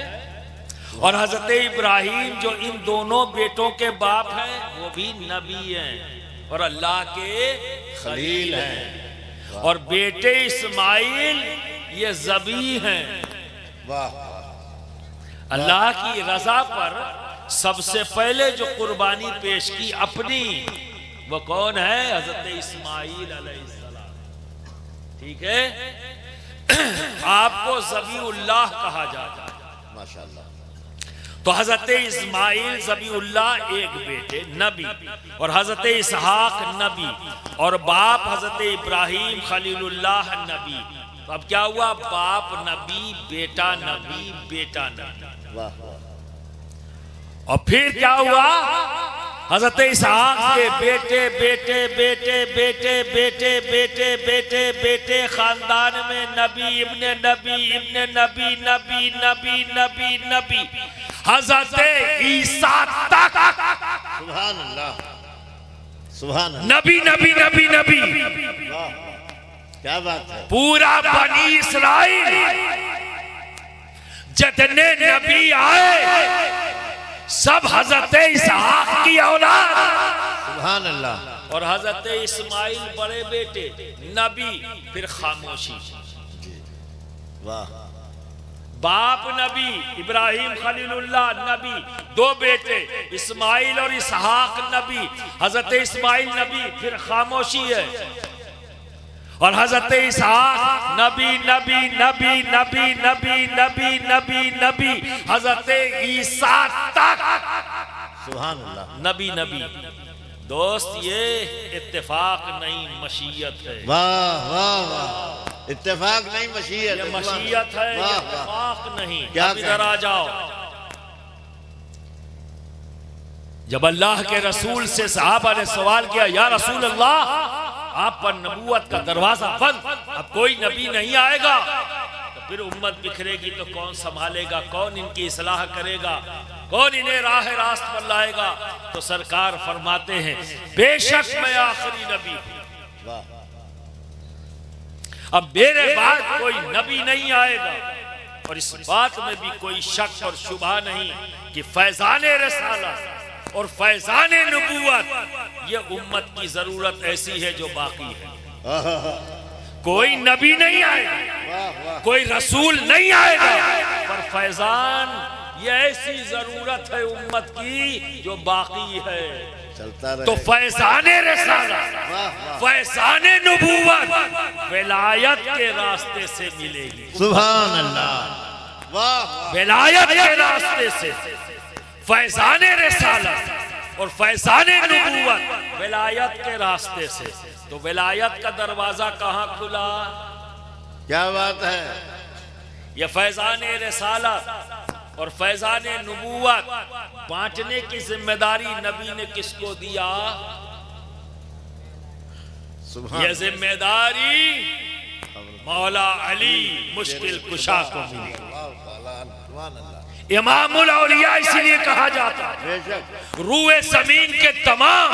और हजरत इब्राहिम जो इन दोनों बेटों के बाप हैं, वो भी नबी हैं और अल्लाह के खलील हैं। और बेटे इस्माइल ये ज़बी हैं। वाह। अल्लाह की रजा पर सबसे पहले जो कुर्बानी पेश की अपनी, वो कौन है? हजरत इस्माइल अलैहिस्सलाम। ठीक है। आपको ज़बीउल्लाह कहा जाता है। माशाअल्लाह। तो हजरत इस्माइल ज़बीउल्लाह एक बेटे नबी, और हजरत इसहाक नबी, और बाप हजरत इब्राहिम खलीलुल्लाह नबी। तो अब क्या हुआ, बाप नबी, बेटा नबी, बेटा नबी। वाह। और फिर क्या हुआ, हजरत इसहाक के बेटे बेटे बेटे बेटे बेटे बेटे बेटे बेटे खानदान में नबी इब्ने नबी इब्ने नबी नबी नबी नबी नबी हजरत ईसा तक। सुभान अल्लाह, सुभान अल्लाह। नबी नबी नबी नबी। वाह, क्या बात है। पूरा बनी इस्राइल जितने नबी आए सब हजरत इसहाक की औलाद। सुभान अल्लाह। और हजरत इस्माइल बड़े बेटे नबी, फिर खामोशी। वाह। बाप नबी इब्राहिम खलीलुल्लाह नबी, दो बेटे इस्माइल और इसहाक नबी। हजरत इस्माइल नबी, फिर खामोशी है। और हजरत इसहाक नबी नबी नबी नबी नबी नबी नबी नबी हजरत ईसा तक। सुभान अल्लाह। नबी नबी। दोस्त, ये इत्तेफाक नहीं मशीयत है। वाह वाह वाह। इत्तेफाक नहीं मशीयत, ये मशीयत है, ये वाह, इत्तेफाक नहीं। क्या अब इधर आ जाओ। जब अल्लाह के रसूल से सहाबा ने सवाल किया, या रसूल अल्लाह, आप पर नबूवत का दरवाजा बंद, अब कोई नबी नहीं आएगा, तो फिर उम्मत बिखरेगी तो कौन संभालेगा, कौन इनकी इस्लाह करेगा, कौन इन्हें राह रास्त पर लाएगा। तो सरकार फरमाते हैं, बेशक मैं आखिरी नबी हूं, वाह। अब मेरे बाद कोई नबी नहीं आएगा। और इस बात में भी कोई शक और शुबहा नहीं कि फैजाने रिसालत और फैजाने नबूवत ये उम्मत की जरूरत ऐसी है जो बाकी है। कोई नबी नहीं आएगा, कोई रसूल नहीं आएगा, पर फैजान ये ऐसी जरूरत है उम्मत की जो बाकी है। चलता रहे। तो फैजाने रिसालत, फैजाने नबूवत विलायत के रास्ते से मिलेगी। सुभान अल्लाह। वाह। विलायत के रास्ते से, फैजाने रिसालत और फैजाने नबूवत विलायत के रास्ते से। तो विलायत का दरवाजा कहाँ खुला? क्या बात है। ये फैजाने रिसालत और फैजाने नबूवत बांटने की जिम्मेदारी नबी ने किसको दिया? ये जिम्मेदारी मौला अली मुश्किल कुशा को मिली। इमामुल औलिया इसलिए कहा जाता है, रूए जमीन के तमाम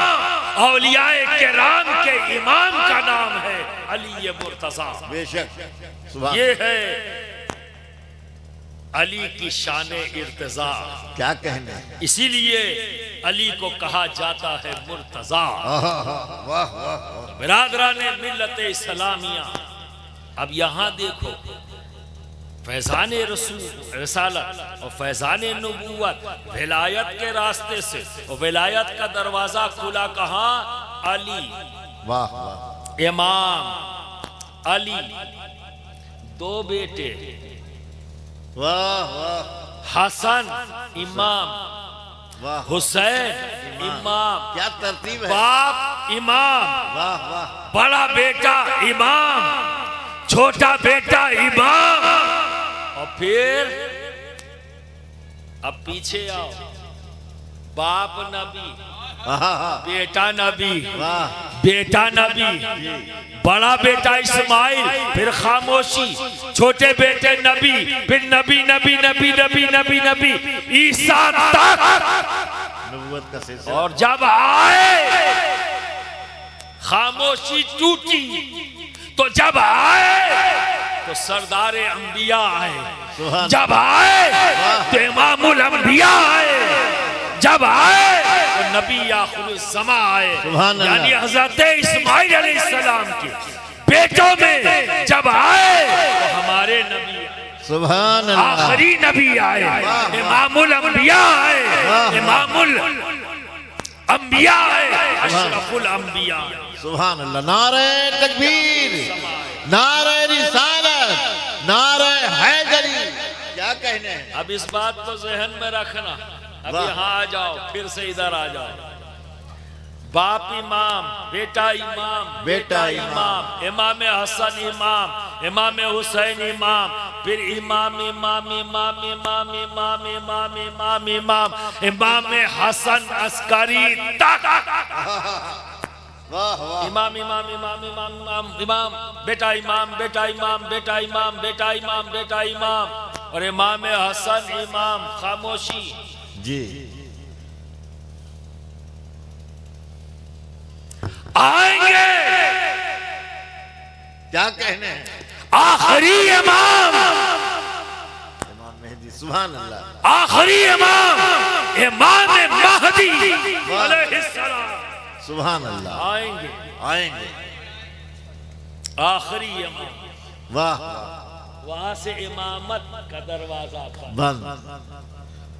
औलियाए किराम के इमाम का नाम है अली मुर्तजा। बेशक। ये है अली की शान इर्तिजा। क्या कहने। इसीलिए अली को कहा जाता है मुर्तजा। वाह वाह। बिरादरान मिल्लत इस्लामिया, अब यहां देखो, फैजाने रसूल रिसालत और फैजाने नबूवत विलायत के रास्ते से, और विलायत का दरवाजा खुला कहाँ? अली। वाह वाह। इमाम अली, दो बेटे, वाह वाह। हसन इमाम, वाह। हुसैन इमाम, क्या तरतीब है। बाप इमाम, वाह वाह। बड़ा बेटा इमाम, छोटा बेटा इमाम। और फिर अब पीछे आओ, बाप नबी, बेटा नबी, बेटा नबी, बड़ा बेटा इस्माइल, फिर खामोशी, छोटे बेटे नबी, फिर नबी नबी नबी नबी नबी नबी ईसा तक नबूवत का सिलसिला। और जब आए खामोशी टूटी, तो जब आए तो सरदार अंबिया आए, जब आए तो इमामुल अंबिया आए, जब आए तो नबी आखिरुल ज़मा आए, यानी हज़रत इस्माइल अलैहिस्सलाम के बेटों में जब आए तो हमारे नबी सुभान अल्लाह, आखिरी नबी आए, इमामुल अंबिया आए, इमामुल अंबिया आए, अशरफुल अंबिया। सुभान अल्लाह। नारे तकबीर, नारे रिसालत, नारे हैदरी। क्या कहने हैं। अब इस बात को जहन में रखना। अब यहाँ आ जाओ, फिर से इधर आ जाओ। बाप इमाम, बेटा इमाम, बेटा इमाम, इमाम हसन इमाम, इमाम हुसैन इमाम, फिर इमाम इमाम इमाम इमाम इमाम इमाम इमाम इमाम इमाम हसन अस्करी तक। वाह वाह। इमाम इमाम इमाम इमाम इमाम इमाम, बेटा इमाम, बेटा इमाम, बेटा इमाम, बेटा इमाम, बेटा इमाम, और इमाम हसन इमाम। खामोशी जी। आएंगे, क्या कहने हैं? आखिरी इमाम, इमाम मेहदी, सुभान अल्लाह। आखिरी इमाम, इमाम महदी अलैहिस्सलाम, सुभान अल्लाह। आएंगे, आएंगे। आखिरी इमाम। वाह। वहां से इमामत का दरवाजा बंद।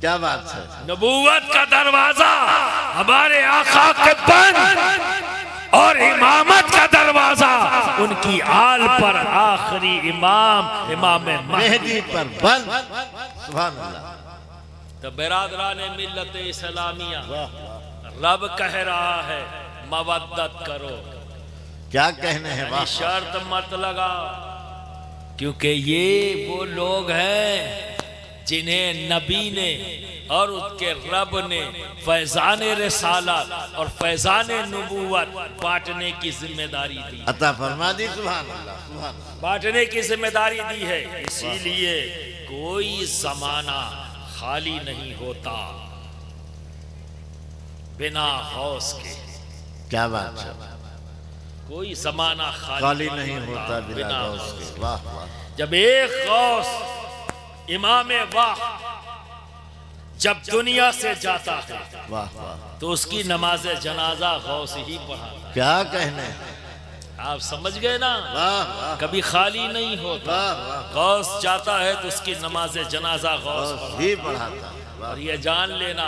क्या बात है? नबूवत का दरवाजा हमारे आका के बंद, और इमामत का दरवाजा उनकी आल पर आखिरी इमाम इमाम मेहदी पर बंद। सुभान अल्लाह। तो बिरादरान मिल्लत इस्लामिया, रब कह रहा है मवद्दत करो। क्या कहने हैं? वाह। शर्त मत लगा, क्योंकि ये वो लोग हैं जिन्हें नबी ने और उसके रब ने फैजान रिसालत और फैजान नबूवत बांटने की जिम्मेदारी दी। अता फरमा दी। सुभान अल्लाह। सुभान अल्लाह। बांटने की जिम्मेदारी दी है। इसीलिए कोई जमाना खाली नहीं होता बिना गौस के। क्या बात है? कोई जमाना खाली नहीं होता बिना गौस के। वाह वाह। जब एक गौस इमाम वाह जब दुनिया से जाता है, वाह वाह, तो उसकी नमाज जनाजा गौस ही पढ़ाता। क्या कहने? आप समझ गए ना? वाह वाह। कभी खाली नहीं होता। वाह वाह। गौस जाता है तो उसकी नमाज जनाजा गौस ही पढ़ाता। और ये जान लेना,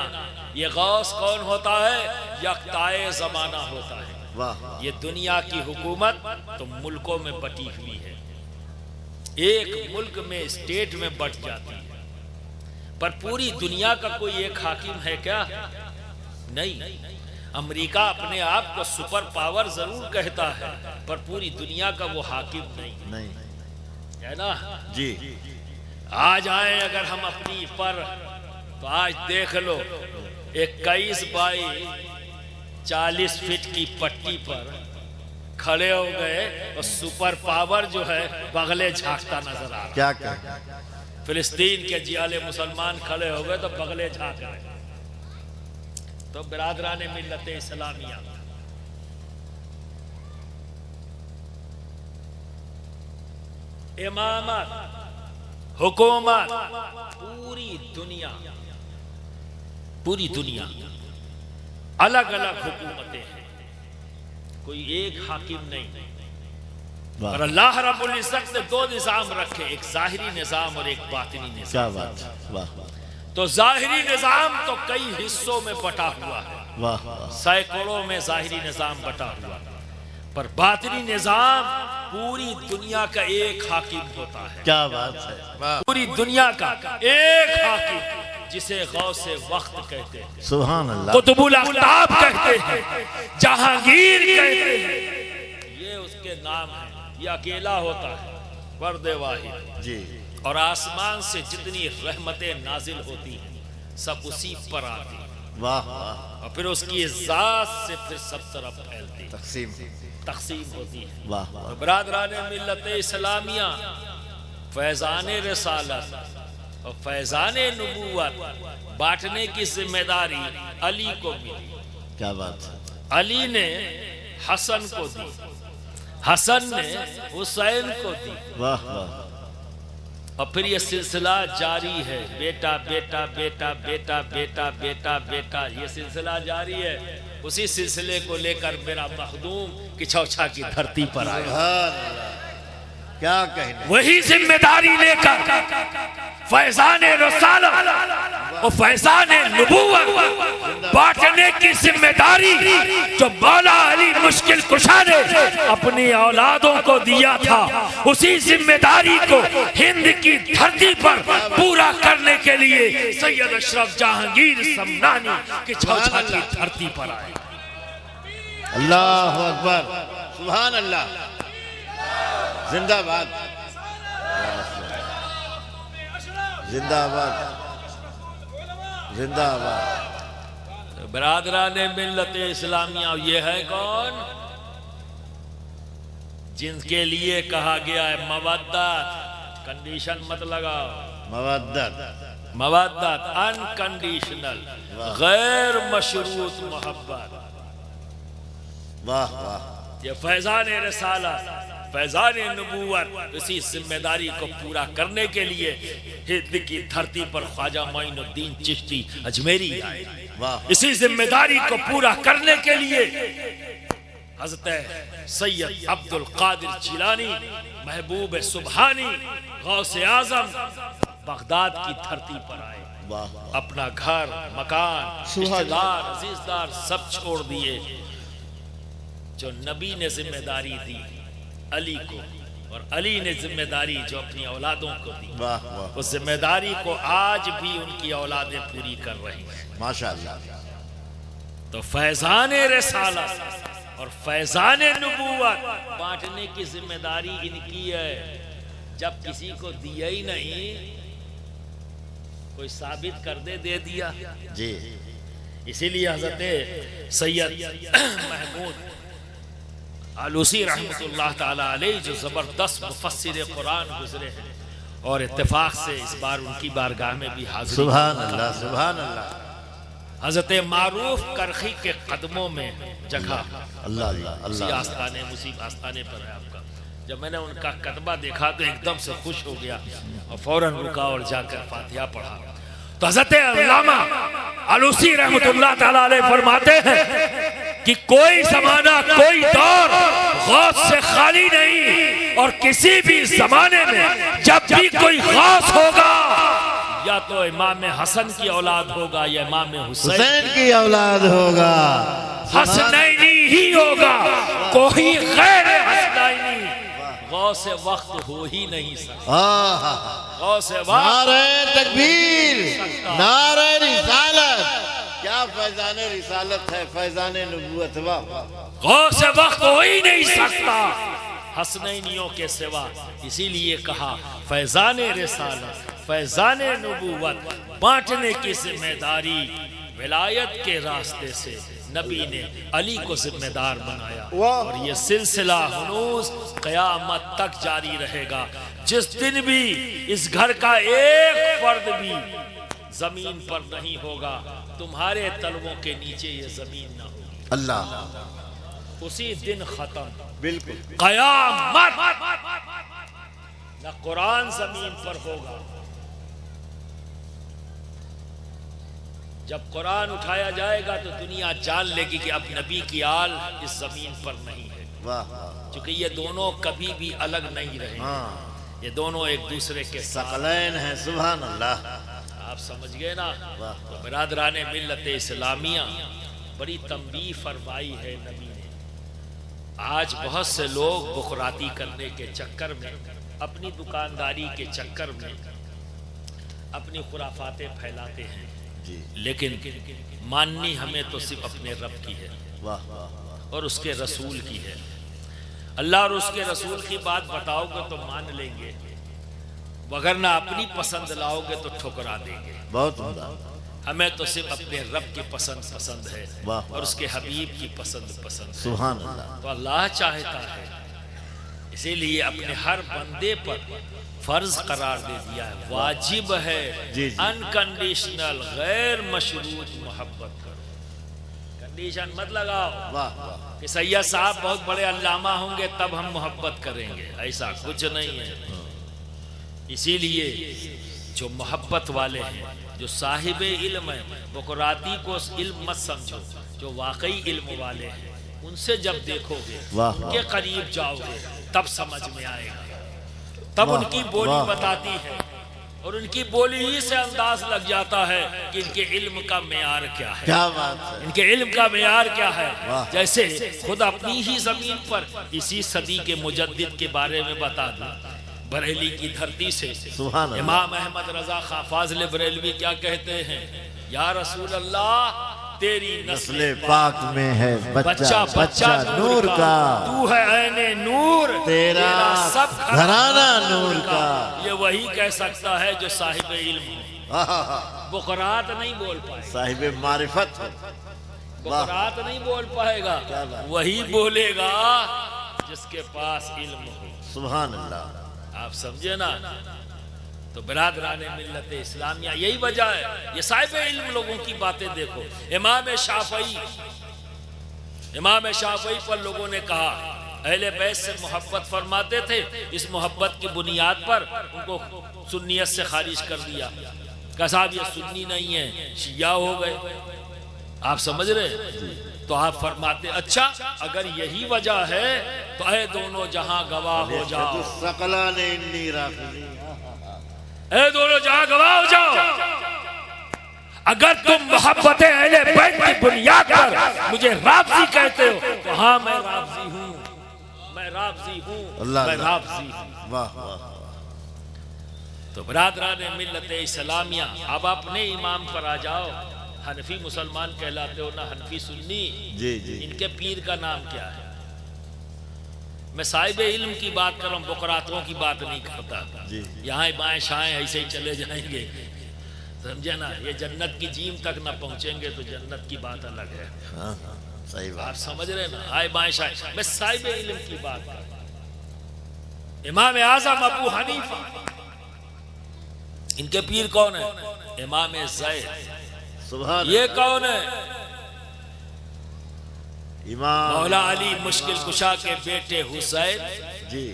ये गौस कौन होता है? यकताए जमाना होता है। वाह। ये दुनिया की हुकूमत तो मुल्कों में बटी हुई है। एक मुल्क में, स्टेट में बट जाती है, पर पूरी दुनिया का कोई एक हाकिम है क्या? नहीं। अमेरिका अपने आप को सुपर पावर जरूर कहता है, पर पूरी दुनिया का वो हाकिम नहीं है ना जी। आज आए अगर हम अपनी पर, तो आज देख लो 21 बाई 40 फीट की पट्टी पर खड़े हो गए और सुपर पावर जो है बगले झांकता नजर आ रहा। क्या कहें? फिलिस्तीन के जियाले मुसलमान खड़े हो गए तो बगले झांक रहे। तो बिरादरान मिल्लत इस्लामिया, इमामत, हुकूमत, पूरी दुनिया अलग अलग हुकूमतें हैं, कोई एक हाकिम नहीं। और अल्लाह रब्बुल इज्जत ने दो निजाम रखे, एक जाहिरी निजाम और एक बातिनी निजाम। क्या बात। वाह। तो जाहिरी निजाम तो कई हिस्सों में बटा हुआ है। वाह। सैकड़ों में जाहिरी निजाम बटा हुआ, पर बातिनी निजाम पूरी दुनिया का एक हाकिम होता है। क्या बात है? पूरी दुनिया का एक हाकिम, जिसे गौसे वक्त कहते हैं, सुभान अल्लाह, कुतुबुल आफ्ताब कहते हैं, जहांगीर कहते हैं, ये उसके नाम है। ये अकेला होता है, फर्द वाहिद जी। और आसमान से जितनी रहमतें नाजिल होती हैं सब उसी पर आती हैं। वाह वाह। और फिर उसकी जात से फिर सब तरफ फैलती है, तकसीम होती है। वाह वाह। तो बिरादरान मिल्लत इस्लामिया, फैजान रिसालत और फैजान नबूवत बांटने की जिम्मेदारी अली को मिली। क्या बात है? अली ने हसन को दी, हसन ने हुसैन को दी। वाह वाह। और फिर ये सिलसिला जारी है, बेटा बेटा बेटा बेटा बेटा बेटा बेटा, ये सिलसिला जारी है। उसी सिलसिले को लेकर मेरा मखदूम किछौछा की धरती पर आया। क्या कहने? वही जिम्मेदारी लेकर फैजान रिसालत और फैजान नबूवत बांटने की जिम्मेदारी जो मौला अली मुश्किल कुशा ने अपनी औलादों को दिया था, उसी जिम्मेदारी को हिंद की धरती पर पूरा करने के लिए सैयद अशरफ जहांगीर समनानी किछौछा की धरती पर आए। अल्लाह अकबर, सुभान अल्लाह, जिंदाबाद जिंदाबाद जिंदाबाद। बरादरान मिल्लत इस्लामिया ये है कौन? जिनके लिए कहा गया है मवद्दत, कंडीशन मत लगाओ, मवद्दत, मवद्दत अनकंडीशनल, गैर मशरूत मोहब्बत। वाह वाह। ये फैजान रिसालत, फैजान नबूवत, इसी जिम्मेदारी को पूरा करने के लिए हिंद की धरती पर ख्वाजा मोइनुद्दीन चिश्ती अजमेरी आए। इसी जिम्मेदारी को पूरा करने के लिए हज़रत सैयद अब्दुल कादिर जिलानी, महबूब सुबहानी, गौसे आजम बगदाद की धरती पर आए। अपना घर, मकान, रिश्तेदार, अजीजदार सब छोड़ दिए। जो नबी ने जिम्मेदारी दी अली को, और अली ने जिम्मेदारी जो अपनी औलादों को दी, उस जिम्मेदारी को आज भी उनकी औलादें पूरी कर रही हैं, माशाअल्लाह। तो फैजान रिसालत और फैजान नबूवत बांटने की जिम्मेदारी इनकी है। जब किसी को दिया ही नहीं, कोई साबित कर दे दिया जी। इसीलिए हजरत सैयद महमूद आलूसी रहमतुल्लाह ताला अलैह जो जबरदस्त मुफस्सिर कुरान गुजरे हैं, और इत्तेफाक से इस बार उनकी बारगाह में भी हाजिर। सुभान अल्लाह, सुभान अल्लाह। हजरत मारूफ करखी के कदमों में जगह, अल्लाह अल्लाह अल्लाह, आस्थाने मुसीब आस्थाने पर है आपका। जब मैंने उनका कदमा देखा तो एकदम से खुश हो गया और फौरन रुका और जाकर फातिहा पढ़ा। तो हजरत अल्लामा आलूसी रहमतुल्लाह ताला अलैह फरमाते हैं कि कोई जमाना, कोई दौर गौस से खाली नहीं, और किसी भी जमाने में जब भी कोई गौस होगा, या तो इमाम हसन की औलाद होगा या इमाम हुसैन की औलाद होगा, हसनैनी ही होगा, कोई गैर हसनैनी गौसे वक्त हो ही नहीं सकता। गौसे वक्त, नारे तकबीर, नारे रिसालत, क्या फैजान रिसालत है, फैजान नबूवत। गौसे वक्त हो ही नहीं सकता हसनैनियों के सिवा। इसीलिए कहा फैजान रिसालत, फैजान नबूवत बांटने की जिम्मेदारी विलायत के रास्ते से नबी ने अली को जिम्मेदार बनाया, और ये सिलसिला हुनूस क़यामत तक जारी रहेगा। जिस दिन भी इस घर का एक फर्द भी जमीन पर नहीं होगा, तुम्हारे तलवों के नीचे ये जमीन ना होगी, अल्लाह, उसी दिन खत्म, बिल्कुल क़यामत। न कुरान जमीन पर होगा। जब कुरान उठाया जाएगा तो दुनिया जान लेगी कि अब नबी की आल इस जमीन पर नहीं है, क्योंकि ये दोनों कभी भी अलग नहीं रहे। ये दोनों एक दूसरे के सकलैन हैं। सुभान अल्लाह। आप समझ गए ना। तो बिरादरान मिल्लत इस्लामिया बड़ी तंबीह फरमाई है नबी ने। आज बहुत से लोग बुखराती करने के चक्कर में, अपनी दुकानदारी के चक्कर में अपनी खुराफातें फैलाते हैं, लेकिन माननी हमें तो सिर्फ अपने रब की है और उसके रसूल की है। अल्लाह और उसके रसूल की बात बताओगे तो मान लेंगे, वगरना अपनी पसंद लाओगे तो ठुकरा देंगे। बहुत हमें तो सिर्फ अपने रब की पसंद है और उसके हबीब की पसंद है। सुभान अल्लाह। तो अल्लाह चाहता है, इसीलिए अपने हर बंदे पर फर्ज करार दे दिया है, वाजिब है अनकंडीशनल गैर मशरूत मोहब्बत करो। कंडीशन मत लगाओ कि सैयद साहब बहुत बड़े अल्लामा होंगे तब हम मोहब्बत करेंगे, ऐसा कुछ नहीं है। इसीलिए जो मोहब्बत वाले हैं, जो साहिब इल्म है, बुकराती को इल्म मत समझो, जो वाकई इल्म वाले हैं उनसे जब देखोगे, उनके करीब जाओगे, तब समझ में आएगा। तब उनकी बोली बताती है, और उनकी बोली ही से अंदाज लग जाता है कि इनके इल्म का मेयार क्या है। क्या बात है। इनके इल्म का मेयार क्या है। जैसे खुद अपनी ही जमीन पर इसी सदी के मुजद्दिद के बारे में बता दूं, बरेली की धरती से इमाम अहमद रजा खां फाजिल बरेलवी क्या कहते हैं, या रसूल अल्लाह तेरी नस्ले पाक में है बच्चा बच्चा नूर का, तू है ऐने नूर, तेरा सब घराना नूर का। ये वही कह सकता है जो साहिब इल्म हो। बुकरात नहीं बोल पाए, साहिब मारिफत, बुकरात नहीं बोल पाएगा, वही बोलेगा जिसके पास इल्म हो। सुभान अल्लाह। आप समझे ना। तो बिरादरान मिल्लत इस्लामिया यही वजह है। ये साहिब इल्म लोगों की बातें देखो। इमाम शाफई पर लोगों ने कहा अहले बैत से मोहब्बत फरमाते थे, इस मोहब्बत की बुनियाद पर उनको सुन्नियत से खारिज कर दिया। कहा साहब ये सुन्नी नहीं है, शिया हो गए। आप समझ रहे। तो आप फरमाते अच्छा अगर यही वजह है तो ऐ दोनों जहां गवाह हो जाओ, ऐ दोनों जहां गवाह हो जाओ। अगर तुम मोहब्बत अहले बैत की बुनियाद पर मुझे राफ़ज़ी कहते हो तो हाँ मैं राफ़ज़ी हूँ, मैं राफ़ज़ी हूँ, मैं राफ़ज़ी हूँ। वाह वाह। तो बरादरान मिल्लत इस्लामिया अब अपने इमाम पर आ जाओ। हनफी मुसलमान कहलाते हो ना, हनफी सुन्नी। जी जी। इनके पीर का नाम क्या है? मैं साहिब इल्म की बात कर रहा हूँ, बुकरातों की बात नहीं करता। यहाँ बाएं शाएं ऐसे ही चले जाएंगे, समझे ना। ये जन्नत की जीम तक ना पहुंचेंगे तो जन्नत की बात अलग है। सही बात। आप समझ रहे ना। आए बाएं शाएं, मैं साहिब इल्म की बात कर रहा हूँ। इमाम आज़म अबू हनीफा, इनके पीर कौन है? इमाम ज़ैद। ये कौन है? इमाम मौला अली मुश्किल कुशा के बेटे हुसैन जी,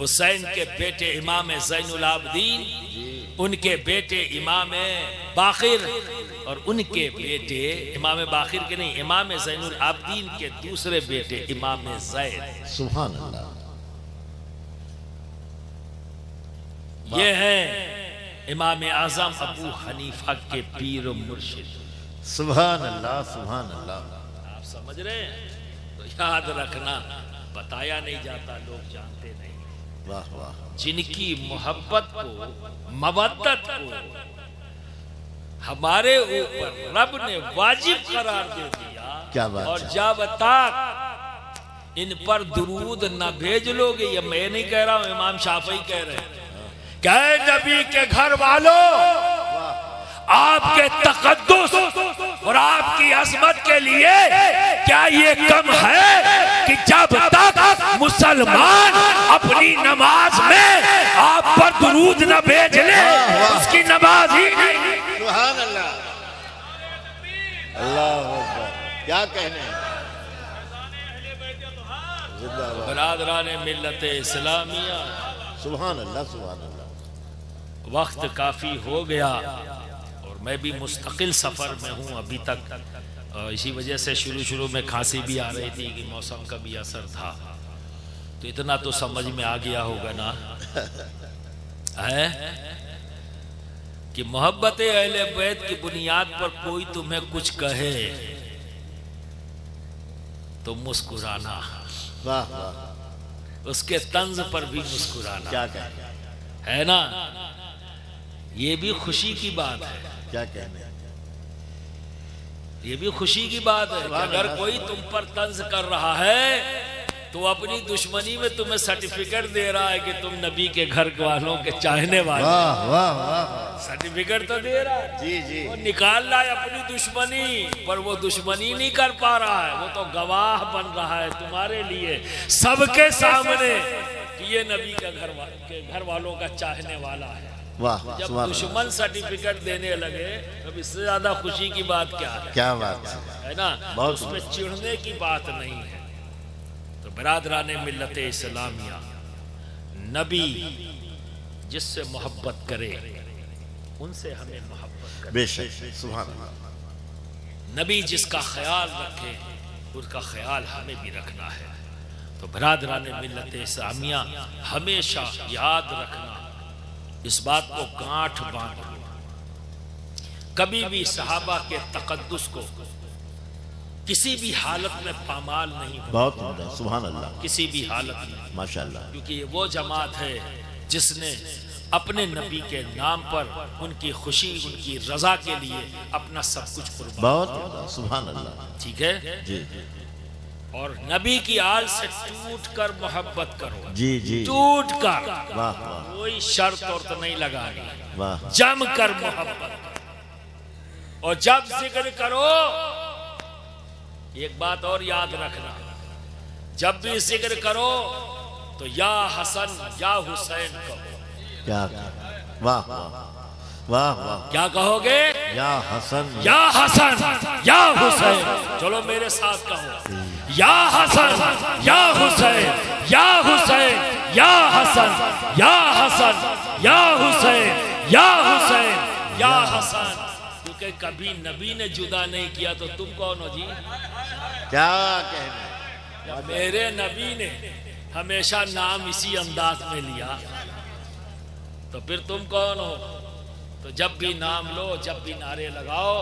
हुसैन के बेटे इमाम ज़ैनुल आबदीन, उनके बेटे इमाम बाखिर, और उनके बेटे इमाम बाखिर के नहीं, इमाम ज़ैनुल आबदीन के दूसरे बेटे इमाम ज़ैद। सुभान अल्लाह। ये हैं इमाम आज़म अबू हनीफा के पीर और मुर्शिद। सुभान अल्लाह सुभान अल्लाह। आप समझ रहे हैं। तो याद रखना, बताया नहीं जाता, लोग जानते नहीं। वाह वाह। जिनकी मोहब्बत को, मवद्दत को हमारे ऊपर रब ने वाजिब करार दे दिया। क्या बात। और जब तक इन पर दुरूद न भेज लोगे, ये मैं नहीं कह रहा हूं, इमाम शाफई कह रहे हैं, क्या नबी के घर वालों आपके तकद्दुस और आपकी अजमत के लिए क्या ये कम है कि जब तक मुसलमान अपनी नमाज में आप पर दुरूद न भेज ले उसकी नमाज ही नहीं। सुभान अल्लाह। अल्लाह अकबर। क्या कहने। बरादरान मिल्लत इस्लामिया। सुभान अल्लाह सुभान अल्लाह। वक्त काफी हो गया और मैं भी मुस्तकिल सफर में हूँ अभी तक। इसी वजह से शुरू में खांसी भी आ रही थी कि मौसम का भी असर था। तो इतना तो समझ में आ गया होगा ना है कि मोहब्बत अहले बैत की बुनियाद पर कोई तुम्हें कुछ कहे तो मुस्कुराना। वाह वाह। उसके तंज पर भी मुस्कुराना। क्या कहने। है ना। ये भी खुशी की बात है। क्या कहने। ये भी खुशी की बात है कि अगर कोई तुम पर तंज कर रहा है तो अपनी दुश्मनी में तुम्हें सर्टिफिकेट दे रहा है कि तुम नबी के घर वालों के चाहने वाले। वाह वाह वाह। सर्टिफिकेट तो दे रहा है। जी जी। वो निकाल रहा है अपनी दुश्मनी, पर वो दुश्मनी नहीं कर पा रहा है। वो तो गवाह बन रहा है तुम्हारे लिए सबके सामने कि ये नबी के घर वालों का चाहने वाला है। वाह। जब दुश्मन सर्टिफिकेट देने लगे तब इससे ज्यादा खुशी की बात क्या है। क्या बात है ना। उसमें चिढ़ने की बात नहीं है। तो बरादरान मिल्लत इस्लामिया, नबी जिससे मोहब्बत करे उनसे हमें मोहब्बत करे। बेशक। सुभान अल्लाह। नबी जिसका ख्याल रखे उसका ख्याल हमें भी रखना है। तो बरादरान मिल्लत इस्लामिया हमेशा याद रखना, इस बात को गांठ बांध लो, कभी भी सहाबा के तकद्दुस को किसी भी हालत में पामाल नहीं हो। बहुत उम्दा। सुभान अल्लाह। किसी भी हालत में। माशाअल्लाह। क्योंकि ये वो जमात है जिसने अपने नबी के नाम पर उनकी खुशी उनकी रजा के लिए अपना सब कुछ कुर्बान। बहुत सुभान अल्लाह। ठीक है जी और नबी की आल से टूट कर मोहब्बत करो। जी जी टूट कर, वाह वाह कोई शर्त और तो नहीं लगानी, वाह जम कर मोहब्बत करो। और जब जिक्र करो, एक बात और याद रखना, जब भी जिक्र करो तो या हसन या हुसैन कहो। क्या वाह वाह वाह वाह। क्या कहोगे? या हसन या हसन या हुसैन। चलो मेरे साथ कहो, या हसन या हुसैन या हुसैन या हसन या हसन या हुसैन या हुसैन या हसन। क्योंकि कभी नबी ने जुदा नहीं किया तो तुम कौन हो जी? क्या कहना? मेरे नबी ने हमेशा नाम इसी अंदाज में लिया तो फिर तुम कौन हो? तो जब भी नाम लो, जब भी नारे लगाओ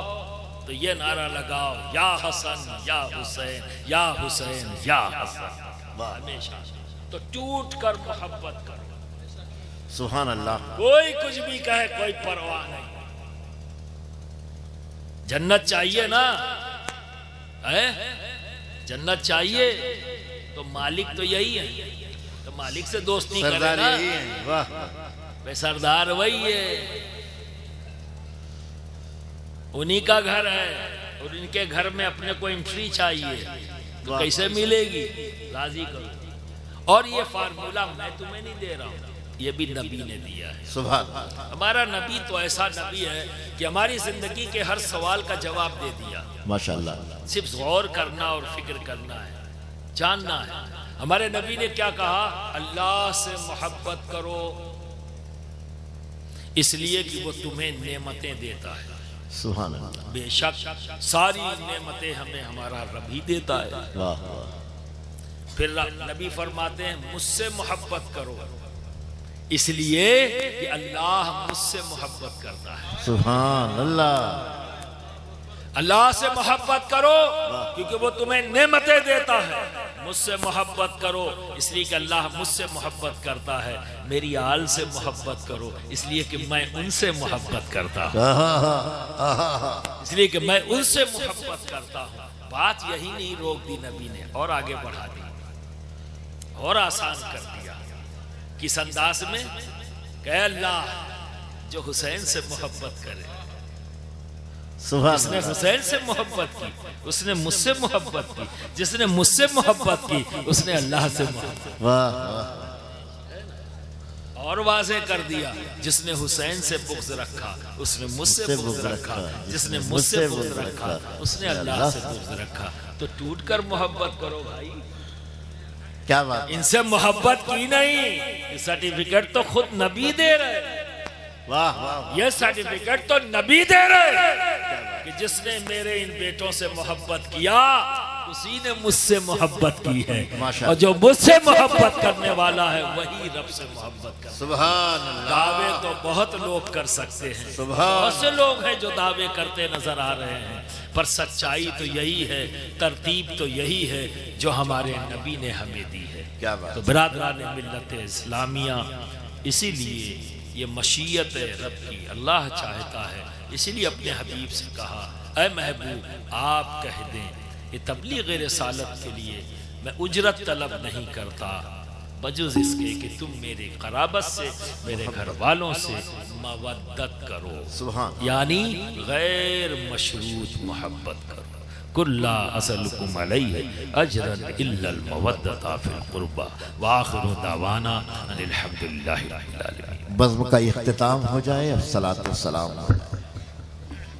तो ये नारा लगाओ, या हसन या हुसैन या हुसैन या हसन, हमेशा। तो टूट कर मोहब्बत करो। सुभान अल्लाह। कोई कुछ भी कहे कोई परवाह नहीं। जन्नत चाहिए ना है? जन्नत चाहिए तो मालिक तो यही है, तो मालिक से दोस्ती करे ना। वाह वे सरदार वही है, उन्हीं का घर है और इनके घर में अपने को एंट्री चाहिए तो कैसे मिलेगी? राजी करो। और ये फार्मूला मैं तुम्हें नहीं दे रहा हूँ, ये भी नबी ने दिया है। सुभान। हमारा नबी तो ऐसा नबी है कि हमारी जिंदगी के हर सवाल का जवाब दे दिया। माशाअल्लाह। सिर्फ गौर करना और फिक्र करना है, जानना है। हमारे नबी ने क्या कहा? अल्लाह से मोहब्बत करो इसलिए कि वो तुम्हें नेमतें देता है। सुभान अल्लाह। बेशक सारी नेमतें हमें हमारा रब ही देता है। वाह वाह। फिर नबी फरमाते हैं मुझसे मोहब्बत करो इसलिए कि अल्लाह मुझसे मोहब्बत करता है। सुभान अल्लाह। अल्लाह से मोहब्बत करो क्योंकि वो तुम्हें नेमतें देता है। मुझसे मोहब्बत करो इसलिए कि अल्लाह मुझसे मोहब्बत करता है। मेरी आल से मोहब्बत करो इसलिए कि मैं उनसे मोहब्बत करता हूँ, इसलिए कि मैं उनसे मोहब्बत करता हूँ। बात यही नहीं रोक दी नबी ने, और आगे बढ़ा दी और आसान कर दिया। किस अंदाज में? कह अल्लाह जो हुसैन से मोहब्बत करे, जिसने हुसैन से मोहब्बत की उसने मुझसे मोहब्बत की, जिसने मुझसे मोहब्बत की उसने अल्लाह से मोहब्बत। वाह। और वाज़े कर दिया, जिसने हुसैन से बुग़्ज़ रखा उसने मुझसे बुग़्ज़ रखा, जिसने मुझसे बुग़्ज़ रखा उसने अल्लाह से बुग़्ज़ रखा। तो टूट कर मोहब्बत करो भाई। क्या बात। इनसे मोहब्बत की नहीं, सर्टिफिकेट तो खुद नबी दे रहे। वाह वाह। ये सर्टिफिकेट तो नबी दे रहे कि जिसने मेरे इन बेटों से मोहब्बत किया उसी ने मुझसे मोहब्बत की है, और जो मुझसे मोहब्बत करने वाला है वही रब से मोहब्बत करता है। सुभान अल्लाह। दावे तो बहुत लोग कर सकते हैं, बहुत से लोग हैं जो दावे करते नजर आ रहे हैं, पर सच्चाई तो यही है, तरतीब तो यही है जो हमारे नबी ने हमें दी है। क्या बात। तो बिरादरान मिल्लत इस्लामिया, इसीलिए ये मशीयत रब की, अल्लाह चाहता है, इसीलिए अपने हबीब से कहा ऐ महबूब आप कह दें ये तबलीग रिसालत के लिए मैं उजरत तलब नहीं करता बजुज़ इसके कि तुम मेरे क़राबत से, मेरे घर वालों से मवद्दत करो। सुभान। यानी गैर मशरूत मोहब्बत करो। कुल्ला असलकुम अलैहि अजरन इल्लल मवद्दता फिल कुर्बा व आखिरु दावाना अनिल हम्दुलिल्लाहि रब्बिल आलमीन। बज़्म का इख्तिताम हो जाए। अस्सलातु वस्सलाम।